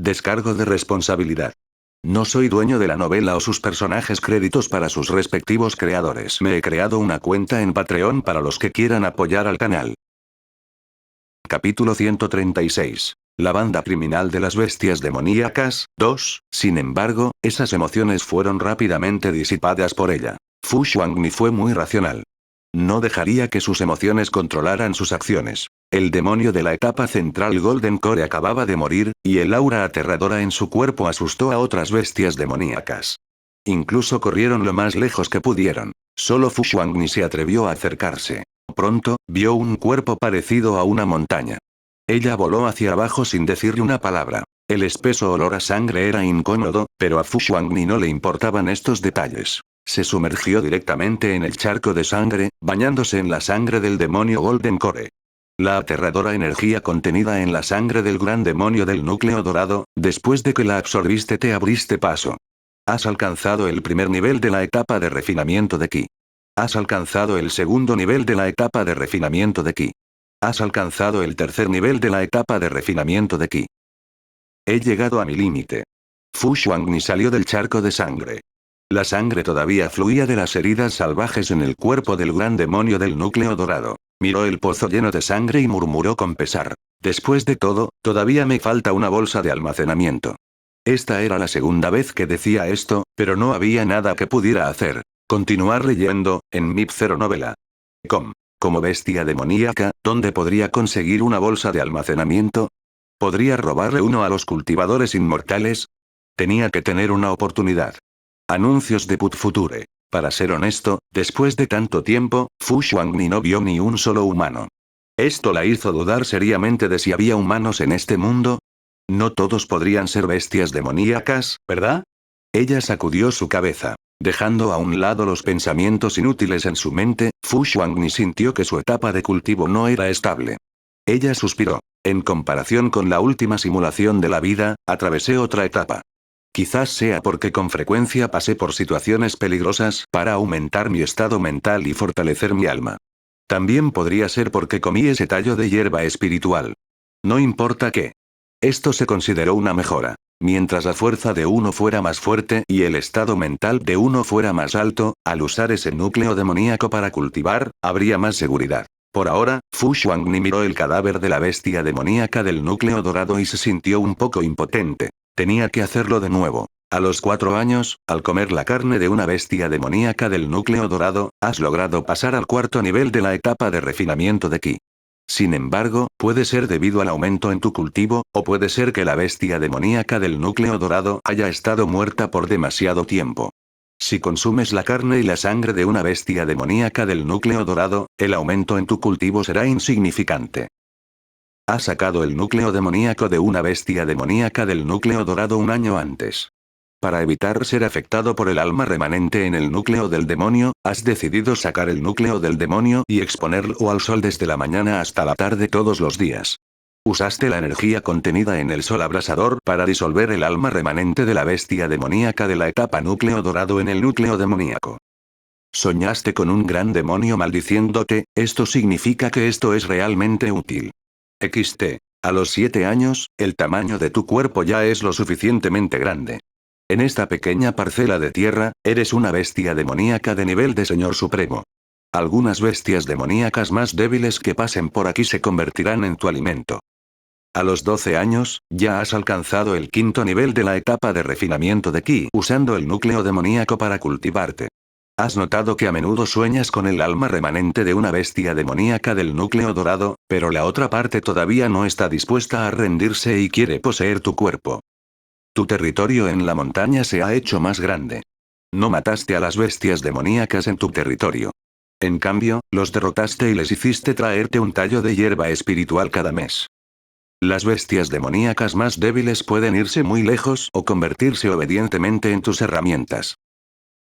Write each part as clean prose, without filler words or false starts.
Descargo de responsabilidad. No soy dueño de la novela o sus personajes, créditos para sus respectivos creadores. Me he creado una cuenta en Patreon para los que quieran apoyar al canal. Capítulo 136. La banda criminal de las bestias demoníacas, 2. Sin embargo, esas emociones fueron rápidamente disipadas por ella. Fu Xuanni fue muy racional. No dejaría que sus emociones controlaran sus acciones. El demonio de la etapa central Golden Core acababa de morir, y el aura aterradora en su cuerpo asustó a otras bestias demoníacas. Incluso corrieron lo más lejos que pudieron. Solo Fu Xuanni se atrevió a acercarse. Pronto, vio un cuerpo parecido a una montaña. Ella voló hacia abajo sin decirle una palabra. El espeso olor a sangre era incómodo, pero a Fu Xuanni no le importaban estos detalles. Se sumergió directamente en el charco de sangre, bañándose en la sangre del demonio Golden Core. La aterradora energía contenida en la sangre del gran demonio del núcleo dorado, después de que la absorbiste te abriste paso. Has alcanzado el primer nivel de la etapa de refinamiento de Ki. Has alcanzado el segundo nivel de la etapa de refinamiento de Ki. Has alcanzado el tercer nivel de la etapa de refinamiento de Ki. He llegado a mi límite. Fu Xuanni salió del charco de sangre. La sangre todavía fluía de las heridas salvajes en el cuerpo del gran demonio del núcleo dorado. Miró el pozo lleno de sangre y murmuró con pesar. Después de todo, todavía me falta una bolsa de almacenamiento. Esta era la segunda vez que decía esto, pero no había nada que pudiera hacer. Continuar leyendo, en MIP0 novela. Como bestia demoníaca, ¿dónde podría conseguir una bolsa de almacenamiento? ¿Podría robarle uno a los cultivadores inmortales? Tenía que tener una oportunidad. Anuncios de Put Future. Para ser honesto, después de tanto tiempo, Fu Xuanni no vio ni un solo humano. Esto la hizo dudar seriamente de si había humanos en este mundo. No todos podrían ser bestias demoníacas, ¿verdad? Ella sacudió su cabeza. Dejando a un lado los pensamientos inútiles en su mente, Fu Xuanni sintió que su etapa de cultivo no era estable. Ella suspiró. En comparación con la última simulación de la vida, atravesé otra etapa. Quizás sea porque con frecuencia pasé por situaciones peligrosas para aumentar mi estado mental y fortalecer mi alma. También podría ser porque comí ese tallo de hierba espiritual. No importa qué. Esto se consideró una mejora. Mientras la fuerza de uno fuera más fuerte y el estado mental de uno fuera más alto, al usar ese núcleo demoníaco para cultivar, habría más seguridad. Por ahora, Fu Xuanni miró el cadáver de la bestia demoníaca del núcleo dorado y se sintió un poco impotente. Tenía que hacerlo de nuevo. A los 4 años, al comer la carne de una bestia demoníaca del núcleo dorado, has logrado pasar al cuarto nivel de la etapa de refinamiento de Ki. Sin embargo, puede ser debido al aumento en tu cultivo, o puede ser que la bestia demoníaca del núcleo dorado haya estado muerta por demasiado tiempo. Si consumes la carne y la sangre de una bestia demoníaca del núcleo dorado, el aumento en tu cultivo será insignificante. Has sacado el núcleo demoníaco de una bestia demoníaca del núcleo dorado un año antes. Para evitar ser afectado por el alma remanente en el núcleo del demonio, has decidido sacar el núcleo del demonio y exponerlo al sol desde la mañana hasta la tarde todos los días. Usaste la energía contenida en el sol abrasador para disolver el alma remanente de la bestia demoníaca de la etapa núcleo dorado en el núcleo demoníaco. Soñaste con un gran demonio maldiciéndote, esto significa que esto es realmente útil. XT. A los 7 años, el tamaño de tu cuerpo ya es lo suficientemente grande. En esta pequeña parcela de tierra, eres una bestia demoníaca de nivel de Señor Supremo. Algunas bestias demoníacas más débiles que pasen por aquí se convertirán en tu alimento. A los 12 años, ya has alcanzado el quinto nivel de la etapa de refinamiento de Ki usando el núcleo demoníaco para cultivarte. Has notado que a menudo sueñas con el alma remanente de una bestia demoníaca del núcleo dorado, pero la otra parte todavía no está dispuesta a rendirse y quiere poseer tu cuerpo. Tu territorio en la montaña se ha hecho más grande. No mataste a las bestias demoníacas en tu territorio. En cambio, los derrotaste y les hiciste traerte un tallo de hierba espiritual cada mes. Las bestias demoníacas más débiles pueden irse muy lejos o convertirse obedientemente en tus herramientas.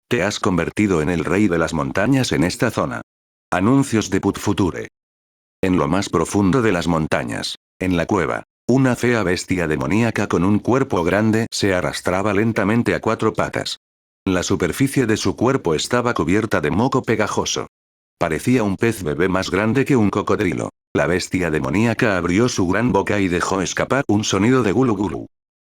Te has convertido en el rey de las montañas en esta zona. Anuncios de Put Future. En lo más profundo de las montañas, en la cueva, una fea bestia demoníaca con un cuerpo grande se arrastraba lentamente a 4 patas. La superficie de su cuerpo estaba cubierta de moco pegajoso. Parecía un pez bebé más grande que un cocodrilo. La bestia demoníaca abrió su gran boca y dejó escapar un sonido de gulu gulu.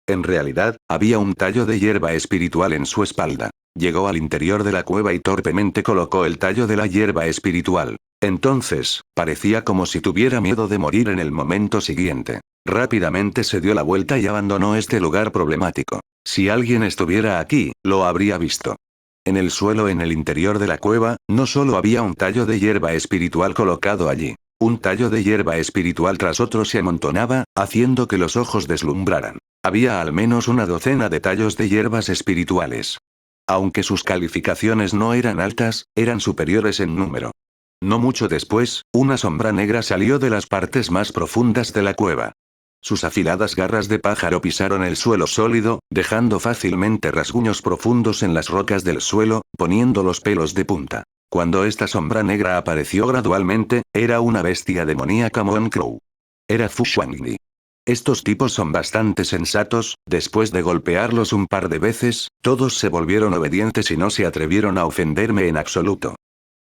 En realidad, había un tallo de hierba espiritual en su espalda. Llegó al interior de la cueva y torpemente colocó el tallo de la hierba espiritual. Entonces, parecía como si tuviera miedo de morir en el momento siguiente. Rápidamente se dio la vuelta y abandonó este lugar problemático. Si alguien estuviera aquí, lo habría visto. En el suelo en el interior de la cueva, no solo había un tallo de hierba espiritual colocado allí. Un tallo de hierba espiritual tras otro se amontonaba, haciendo que los ojos deslumbraran. Había al menos una docena de tallos de hierbas espirituales. Aunque sus calificaciones no eran altas, eran superiores en número. No mucho después, una sombra negra salió de las partes más profundas de la cueva. Sus afiladas garras de pájaro pisaron el suelo sólido, dejando fácilmente rasguños profundos en las rocas del suelo, poniendo los pelos de punta. Cuando esta sombra negra apareció gradualmente, era una bestia demoníaca Moon-Crow. Era Fu Xuangni. Estos tipos son bastante sensatos, después de golpearlos un par de veces, todos se volvieron obedientes y no se atrevieron a ofenderme en absoluto.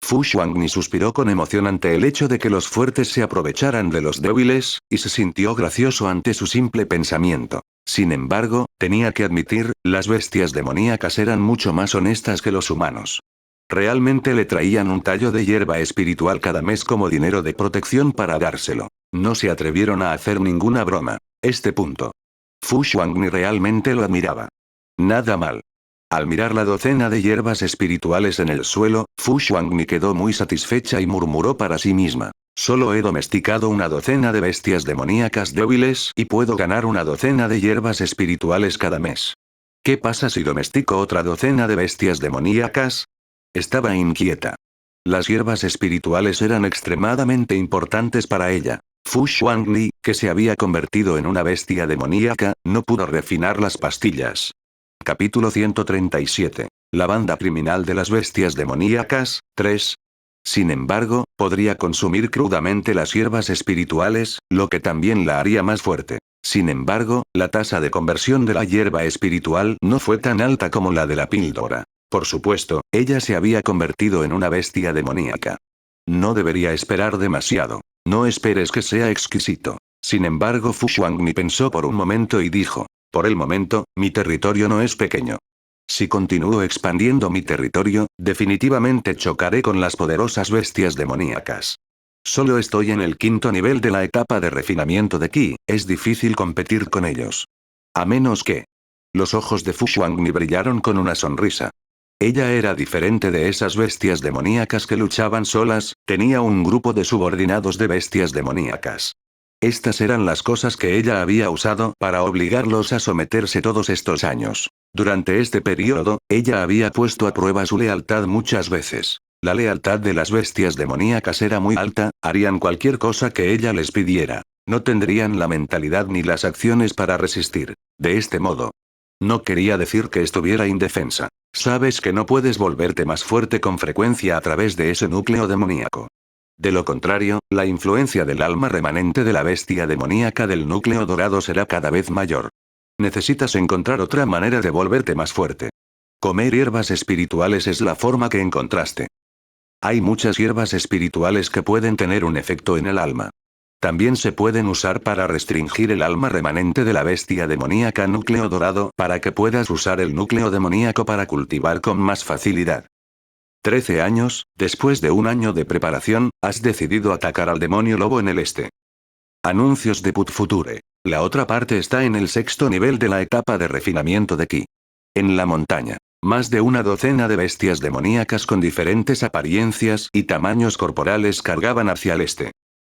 Fu Xuangni suspiró con emoción ante el hecho de que los fuertes se aprovecharan de los débiles, y se sintió gracioso ante su simple pensamiento. Sin embargo, tenía que admitir, las bestias demoníacas eran mucho más honestas que los humanos. Realmente le traían un tallo de hierba espiritual cada mes como dinero de protección para dárselo. No se atrevieron a hacer ninguna broma. Este punto. Fu Xuangni realmente lo admiraba. Nada mal. Al mirar la docena de hierbas espirituales en el suelo, Fu Xuangni quedó muy satisfecha y murmuró para sí misma. Solo he domesticado una docena de bestias demoníacas débiles y puedo ganar una docena de hierbas espirituales cada mes. ¿Qué pasa si domestico otra docena de bestias demoníacas? Estaba inquieta. Las hierbas espirituales eran extremadamente importantes para ella. Fu Xuangni, que se había convertido en una bestia demoníaca, no pudo refinar las pastillas. Capítulo 137. La banda criminal de las bestias demoníacas, 3. Sin embargo, podría consumir crudamente las hierbas espirituales, lo que también la haría más fuerte. Sin embargo, la tasa de conversión de la hierba espiritual no fue tan alta como la de la píldora. Por supuesto, ella se había convertido en una bestia demoníaca. No debería esperar demasiado. No esperes que sea exquisito. Sin embargo, Fu Xuangni pensó por un momento y dijo: por el momento, mi territorio no es pequeño. Si continúo expandiendo mi territorio, definitivamente chocaré con las poderosas bestias demoníacas. Solo estoy en el 5º nivel de la etapa de refinamiento de Qi, es difícil competir con ellos. A menos que... Los ojos de Fu Xuangni brillaron con una sonrisa. Ella era diferente de esas bestias demoníacas que luchaban solas, tenía un grupo de subordinados de bestias demoníacas. Estas eran las cosas que ella había usado para obligarlos a someterse todos estos años. Durante este periodo, ella había puesto a prueba su lealtad muchas veces. La lealtad de las bestias demoníacas era muy alta, harían cualquier cosa que ella les pidiera. No tendrían la mentalidad ni las acciones para resistir. De este modo. No quería decir que estuviera indefensa. Sabes que no puedes volverte más fuerte con frecuencia a través de ese núcleo demoníaco. De lo contrario, la influencia del alma remanente de la bestia demoníaca del núcleo dorado será cada vez mayor. Necesitas encontrar otra manera de volverte más fuerte. Comer hierbas espirituales es la forma que encontraste. Hay muchas hierbas espirituales que pueden tener un efecto en el alma. También se pueden usar para restringir el alma remanente de la bestia demoníaca núcleo dorado para que puedas usar el núcleo demoníaco para cultivar con más facilidad. 13 años, después de un año de preparación, has decidido atacar al demonio lobo en el este. Anuncios de Put Future. La otra parte está en el 6º nivel de la etapa de refinamiento de Qi. En la montaña. Más de una docena de bestias demoníacas con diferentes apariencias y tamaños corporales cargaban hacia el este.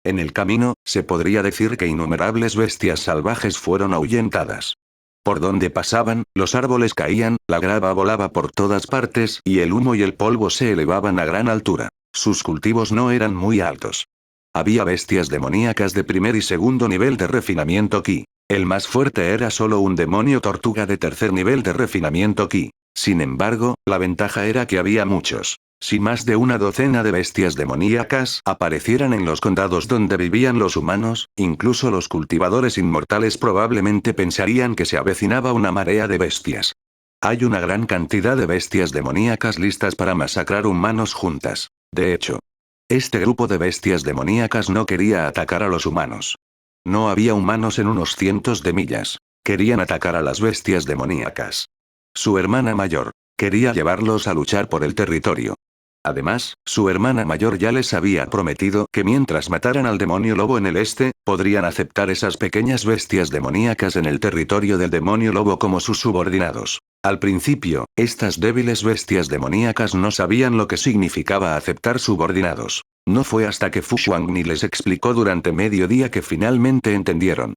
En el camino, se podría decir que innumerables bestias salvajes fueron ahuyentadas. Por donde pasaban, los árboles caían, la grava volaba por todas partes y el humo y el polvo se elevaban a gran altura. Sus cultivos no eran muy altos. Había bestias demoníacas de primer y 2º nivel de refinamiento Qi. El más fuerte era solo un demonio tortuga de 3er nivel de refinamiento Qi. Sin embargo, la ventaja era que había muchos. Si más de una docena de bestias demoníacas aparecieran en los condados donde vivían los humanos, incluso los cultivadores inmortales probablemente pensarían que se avecinaba una marea de bestias. Hay una gran cantidad de bestias demoníacas listas para masacrar humanos juntas. De hecho, este grupo de bestias demoníacas no quería atacar a los humanos. No había humanos en unos cientos de millas. Querían atacar a las bestias demoníacas. Su hermana mayor quería llevarlos a luchar por el territorio. Además, su hermana mayor ya les había prometido que mientras mataran al demonio lobo en el este, podrían aceptar esas pequeñas bestias demoníacas en el territorio del demonio lobo como sus subordinados. Al principio, estas débiles bestias demoníacas no sabían lo que significaba aceptar subordinados. No fue hasta que Fu Xuangni les explicó durante medio día que finalmente entendieron.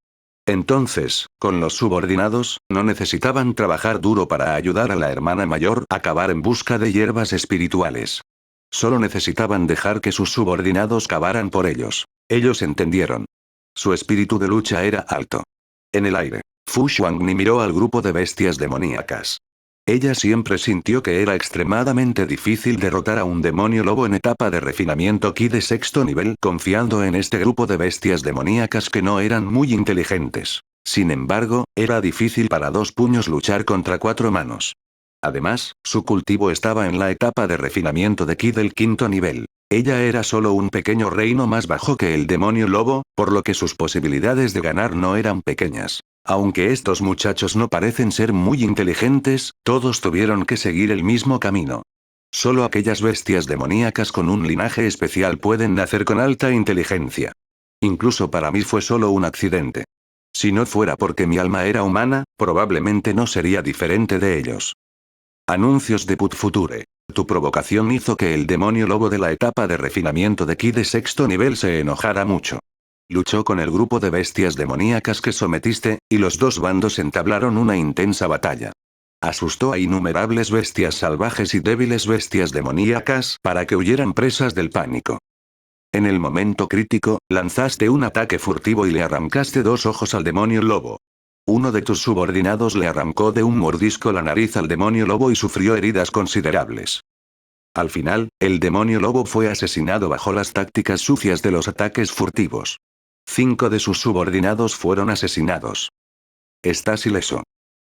Entonces, con los subordinados, no necesitaban trabajar duro para ayudar a la hermana mayor a cavar en busca de hierbas espirituales. Solo necesitaban dejar que sus subordinados cavaran por ellos. Ellos entendieron. Su espíritu de lucha era alto. En el aire, Fu Xuangni miró al grupo de bestias demoníacas. Ella siempre sintió que era extremadamente difícil derrotar a un demonio lobo en etapa de refinamiento Ki de sexto nivel, confiando en este grupo de bestias demoníacas que no eran muy inteligentes. Sin embargo, era difícil para dos puños luchar contra cuatro manos. Además, su cultivo estaba en la etapa de refinamiento de Ki del quinto nivel. Ella era solo un pequeño reino más bajo que el demonio lobo, por lo que sus posibilidades de ganar no eran pequeñas. Aunque estos muchachos no parecen ser muy inteligentes, todos tuvieron que seguir el mismo camino. Solo aquellas bestias demoníacas con un linaje especial pueden nacer con alta inteligencia. Incluso para mí fue solo un accidente. Si no fuera porque mi alma era humana, probablemente no sería diferente de ellos. Anuncios de Put Future. Tu provocación hizo que el demonio lobo de la etapa de refinamiento de Ki de sexto nivel se enojara mucho. Luchó con el grupo de bestias demoníacas que sometiste, y los dos bandos entablaron una intensa batalla. Asustó a innumerables bestias salvajes y débiles bestias demoníacas para que huyeran presas del pánico. En el momento crítico, lanzaste un ataque furtivo y le arrancaste dos ojos al demonio lobo. Uno de tus subordinados le arrancó de un mordisco la nariz al demonio lobo y sufrió heridas considerables. Al final, el demonio lobo fue asesinado bajo las tácticas sucias de los ataques furtivos. 5 de sus subordinados fueron asesinados. Estás ileso.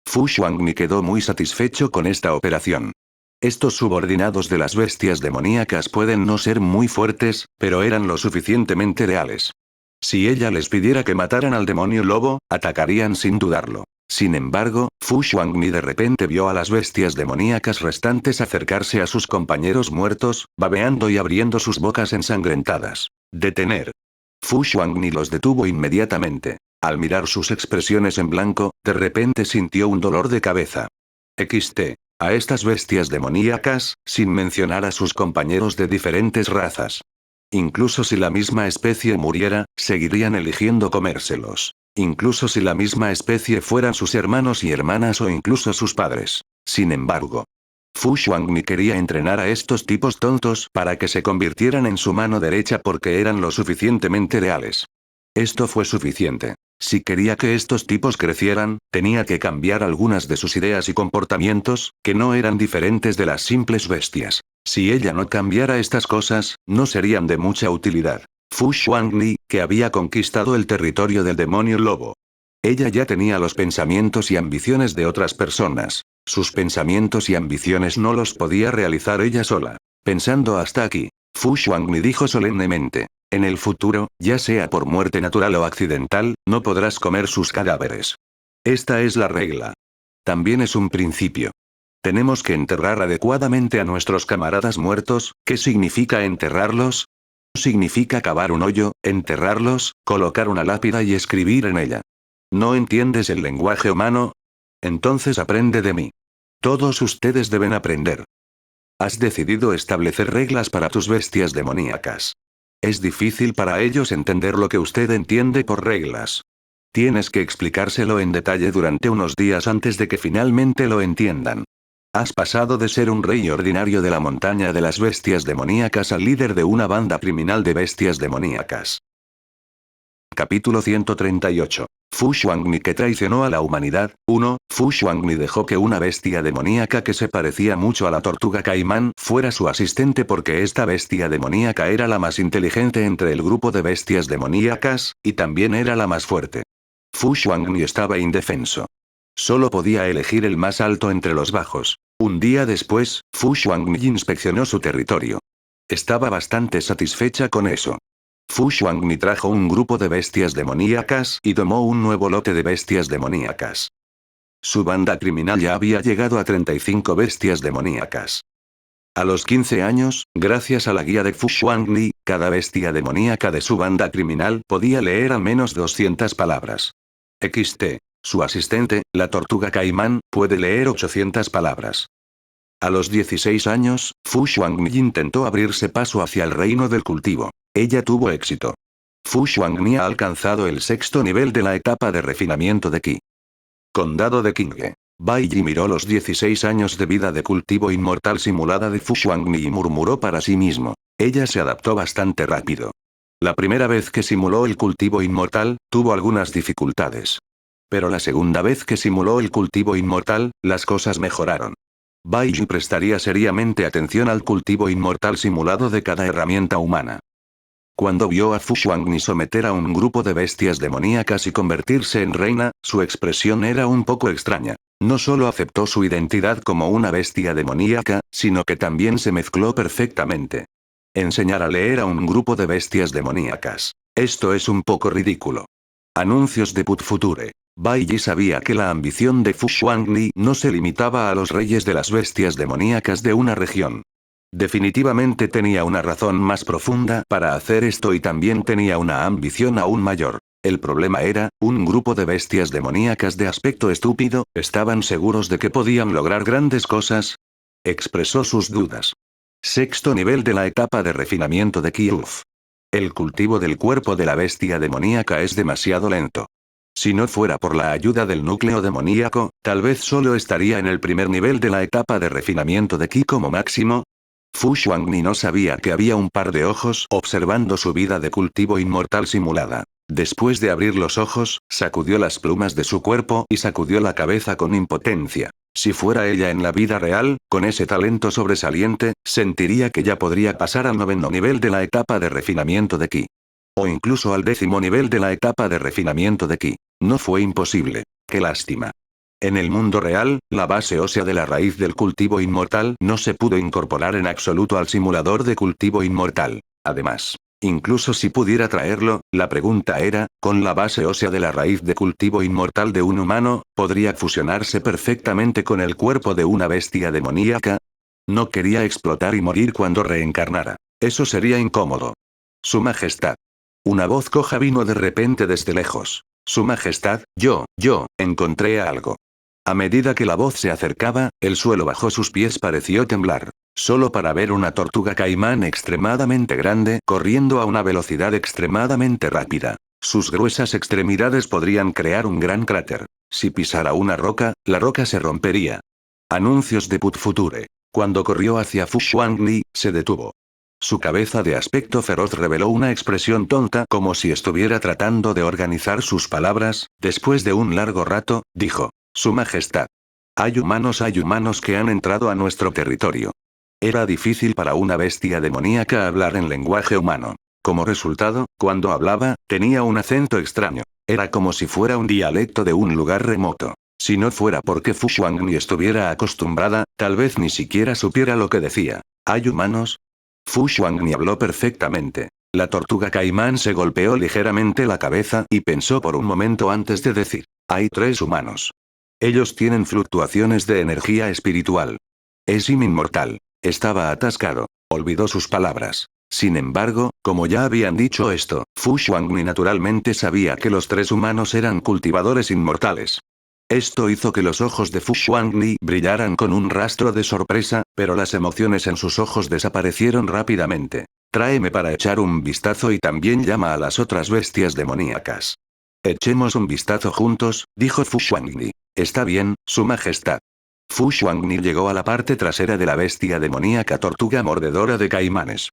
Fu Xuangni quedó muy satisfecho con esta operación. Estos subordinados de las bestias demoníacas pueden no ser muy fuertes, pero eran lo suficientemente leales. Si ella les pidiera que mataran al demonio lobo, atacarían sin dudarlo. Sin embargo, Fu Xuangni de repente vio a las bestias demoníacas restantes acercarse a sus compañeros muertos, babeando y abriendo sus bocas ensangrentadas. Detener. Fu Xuangni los detuvo inmediatamente. Al mirar sus expresiones en blanco, de repente sintió un dolor de cabeza. XT. A estas bestias demoníacas, sin mencionar a sus compañeros de diferentes razas. Incluso si la misma especie muriera, seguirían eligiendo comérselos. Incluso si la misma especie fueran sus hermanos y hermanas o incluso sus padres. Sin embargo, Fu Xuangni quería entrenar a estos tipos tontos para que se convirtieran en su mano derecha porque eran lo suficientemente leales. Esto fue suficiente. Si quería que estos tipos crecieran, tenía que cambiar algunas de sus ideas y comportamientos, que no eran diferentes de las simples bestias. Si ella no cambiara estas cosas, no serían de mucha utilidad. Fu Xuangni, que había conquistado el territorio del demonio lobo. Ella ya tenía los pensamientos y ambiciones de otras personas. Sus pensamientos y ambiciones no los podía realizar ella sola. Pensando hasta aquí, Fu Xuangni dijo solemnemente. En el futuro, ya sea por muerte natural o accidental, no podrás comer sus cadáveres. Esta es la regla. También es un principio. Tenemos que enterrar adecuadamente a nuestros camaradas muertos. ¿Qué significa enterrarlos? Significa cavar un hoyo, enterrarlos, colocar una lápida y escribir en ella. ¿No entiendes el lenguaje humano? Entonces aprende de mí. Todos ustedes deben aprender. Has decidido establecer reglas para tus bestias demoníacas. Es difícil para ellos entender lo que usted entiende por reglas. Tienes que explicárselo en detalle durante unos días antes de que finalmente lo entiendan. Has pasado de ser un rey ordinario de la montaña de las bestias demoníacas al líder de una banda criminal de bestias demoníacas. Capítulo 138. Fu Xuangni que traicionó a la humanidad. 1. Fu Xuangni dejó que una bestia demoníaca que se parecía mucho a la tortuga caimán fuera su asistente porque esta bestia demoníaca era la más inteligente entre el grupo de bestias demoníacas, y también era la más fuerte. Fu Xuangni estaba indefenso. Solo podía elegir el más alto entre los bajos. Un día después, Fu Xuangni inspeccionó su territorio. Estaba bastante satisfecha con eso. Fu Xuangni trajo un grupo de bestias demoníacas y tomó un nuevo lote de bestias demoníacas. Su banda criminal ya había llegado a 35 bestias demoníacas. A los 15 años, gracias a la guía de Fu Xuangni, cada bestia demoníaca de su banda criminal podía leer al menos 200 palabras. Su asistente, la tortuga caimán, puede leer 800 palabras. A los 16 años, Fu Xuangni intentó abrirse paso hacia el reino del cultivo. Ella tuvo éxito. Fu Xuangni ha alcanzado el 6º nivel de la etapa de refinamiento de Qi. Condado de Qinghe. Bai Yi miró los 16 años de vida de cultivo inmortal simulada de Fu Xuangni y murmuró para sí mismo. Ella se adaptó bastante rápido. La primera vez que simuló el cultivo inmortal, tuvo algunas dificultades. Pero la segunda vez que simuló el cultivo inmortal, las cosas mejoraron. Bai Yi prestaría seriamente atención al cultivo inmortal simulado de cada herramienta humana. Cuando vio a Fu Xuangni someter a un grupo de bestias demoníacas y convertirse en reina, su expresión era un poco extraña. No solo aceptó su identidad como una bestia demoníaca, sino que también se mezcló perfectamente. Enseñar a leer a un grupo de bestias demoníacas. Esto es un poco ridículo. Anuncios de Put Future. Bai Yi sabía que la ambición de Fu Xuangni no se limitaba a los reyes de las bestias demoníacas de una región. Definitivamente tenía una razón más profunda para hacer esto y también tenía una ambición aún mayor. El problema era, un grupo de bestias demoníacas de aspecto estúpido, ¿estaban seguros de que podían lograr grandes cosas? Expresó sus dudas. 6º nivel de la etapa de refinamiento de Qi. El cultivo del cuerpo de la bestia demoníaca es demasiado lento. Si no fuera por la ayuda del núcleo demoníaco, tal vez solo estaría en el primer nivel de la etapa de refinamiento de Qi como máximo. Fu Xuangni no sabía que había un par de ojos observando su vida de cultivo inmortal simulada. Después de abrir los ojos, sacudió las plumas de su cuerpo y sacudió la cabeza con impotencia. Si fuera ella en la vida real, con ese talento sobresaliente, sentiría que ya podría pasar al 9º nivel de la etapa de refinamiento de Qi. O incluso al 10º nivel de la etapa de refinamiento de Qi. No fue imposible. ¡Qué lástima! En el mundo real, la base ósea de la raíz del cultivo inmortal no se pudo incorporar en absoluto al simulador de cultivo inmortal. Además, incluso si pudiera traerlo, la pregunta era, ¿con la base ósea de la raíz de cultivo inmortal de un humano, podría fusionarse perfectamente con el cuerpo de una bestia demoníaca? No quería explotar y morir cuando reencarnara. Eso sería incómodo. Su Majestad. Una voz coja vino de repente desde lejos. Su Majestad, yo, encontré algo. A medida que la voz se acercaba, el suelo bajo sus pies pareció temblar. Solo para ver una tortuga caimán extremadamente grande corriendo a una velocidad extremadamente rápida. Sus gruesas extremidades podrían crear un gran cráter. Si pisara una roca, la roca se rompería. Anuncios de Put Future. Cuando corrió hacia Fu Xuangni, se detuvo. Su cabeza de aspecto feroz reveló una expresión tonta como si estuviera tratando de organizar sus palabras. Después de un largo rato, dijo. Su Majestad. Hay humanos que han entrado a nuestro territorio. Era difícil para una bestia demoníaca hablar en lenguaje humano. Como resultado, cuando hablaba, tenía un acento extraño. Era como si fuera un dialecto de un lugar remoto. Si no fuera porque Fu Xuangni estuviera acostumbrada, tal vez ni siquiera supiera lo que decía. ¿Hay humanos? Fu Xuangni habló perfectamente. La tortuga caimán se golpeó ligeramente la cabeza y pensó por un momento antes de decir. Hay 3 humanos. Ellos tienen fluctuaciones de energía espiritual. Es inmortal. Estaba atascado. Olvidó sus palabras. Sin embargo, como ya habían dicho esto, Fu Xuangni naturalmente sabía que los 3 humanos eran cultivadores inmortales. Esto hizo que los ojos de Fu Xuangni brillaran con un rastro de sorpresa, pero las emociones en sus ojos desaparecieron rápidamente. Tráeme para echar un vistazo y también llama a las otras bestias demoníacas. Echemos un vistazo juntos, dijo Fu Xuangni. Está bien, Su Majestad. Fu Xuangni llegó a la parte trasera de la bestia demoníaca tortuga mordedora de caimanes.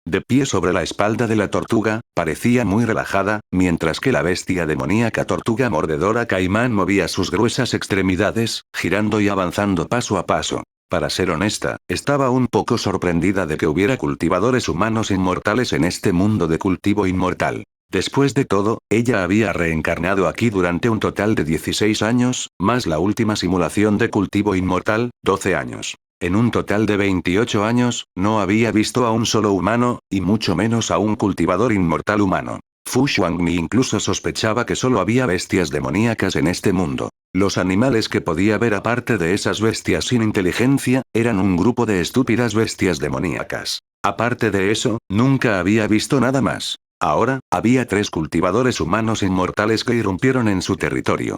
De pie sobre la espalda de la tortuga, parecía muy relajada, mientras que la bestia demoníaca tortuga mordedora caimán movía sus gruesas extremidades, girando y avanzando paso a paso. Para ser honesta, estaba un poco sorprendida de que hubiera cultivadores humanos inmortales en este mundo de cultivo inmortal. Después de todo, ella había reencarnado aquí durante un total de 16 años, más la última simulación de cultivo inmortal, 12 años. En un total de 28 años, no había visto a un solo humano, y mucho menos a un cultivador inmortal humano. Fu Xuanmi incluso sospechaba que solo había bestias demoníacas en este mundo. Los animales que podía ver aparte de esas bestias sin inteligencia, eran un grupo de estúpidas bestias demoníacas. Aparte de eso, nunca había visto nada más. Ahora, había 3 cultivadores humanos inmortales que irrumpieron en su territorio.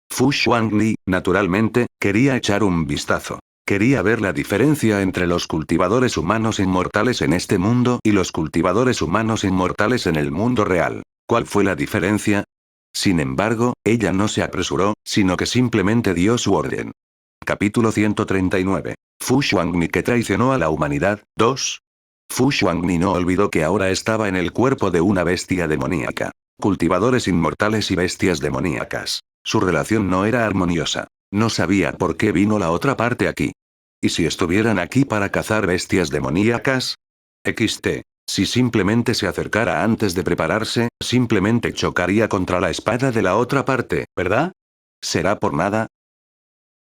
Fu Xuanli, naturalmente, quería echar un vistazo. Quería ver la diferencia entre los cultivadores humanos inmortales en este mundo y los cultivadores humanos inmortales en el mundo real. ¿Cuál fue la diferencia? Sin embargo, ella no se apresuró, sino que simplemente dio su orden. Capítulo 139. Fu Xuanmi que traicionó a la humanidad, 2. Fu Xuanmi no olvidó que ahora estaba en el cuerpo de una bestia demoníaca. Cultivadores inmortales y bestias demoníacas. Su relación no era armoniosa. No sabía por qué vino la otra parte aquí. ¿Y si estuvieran aquí para cazar bestias demoníacas? XT. Si simplemente se acercara antes de prepararse, simplemente chocaría contra la espada de la otra parte, ¿verdad? ¿Será por nada?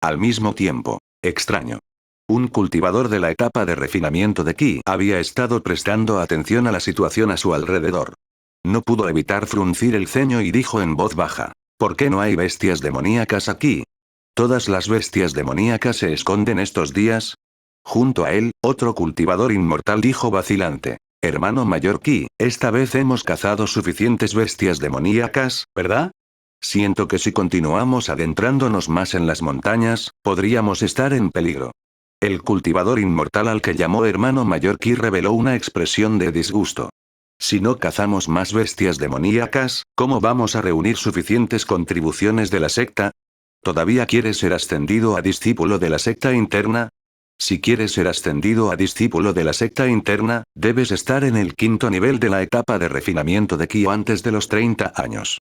Al mismo tiempo, extraño. Un cultivador de la etapa de refinamiento de Ki había estado prestando atención a la situación a su alrededor. No pudo evitar fruncir el ceño y dijo en voz baja: ¿por qué no hay bestias demoníacas aquí? ¿Todas las bestias demoníacas se esconden estos días? Junto a él, otro cultivador inmortal dijo vacilante: hermano mayor Ki, esta vez hemos cazado suficientes bestias demoníacas, ¿verdad? Siento que si continuamos adentrándonos más en las montañas, podríamos estar en peligro. El cultivador inmortal al que llamó hermano mayor Ki reveló una expresión de disgusto. Si no cazamos más bestias demoníacas, ¿cómo vamos a reunir suficientes contribuciones de la secta? ¿Todavía quieres ser ascendido a discípulo de la secta interna? Si quieres ser ascendido a discípulo de la secta interna, debes estar en el 5.º nivel de la etapa de refinamiento de Ki antes de los 30 años.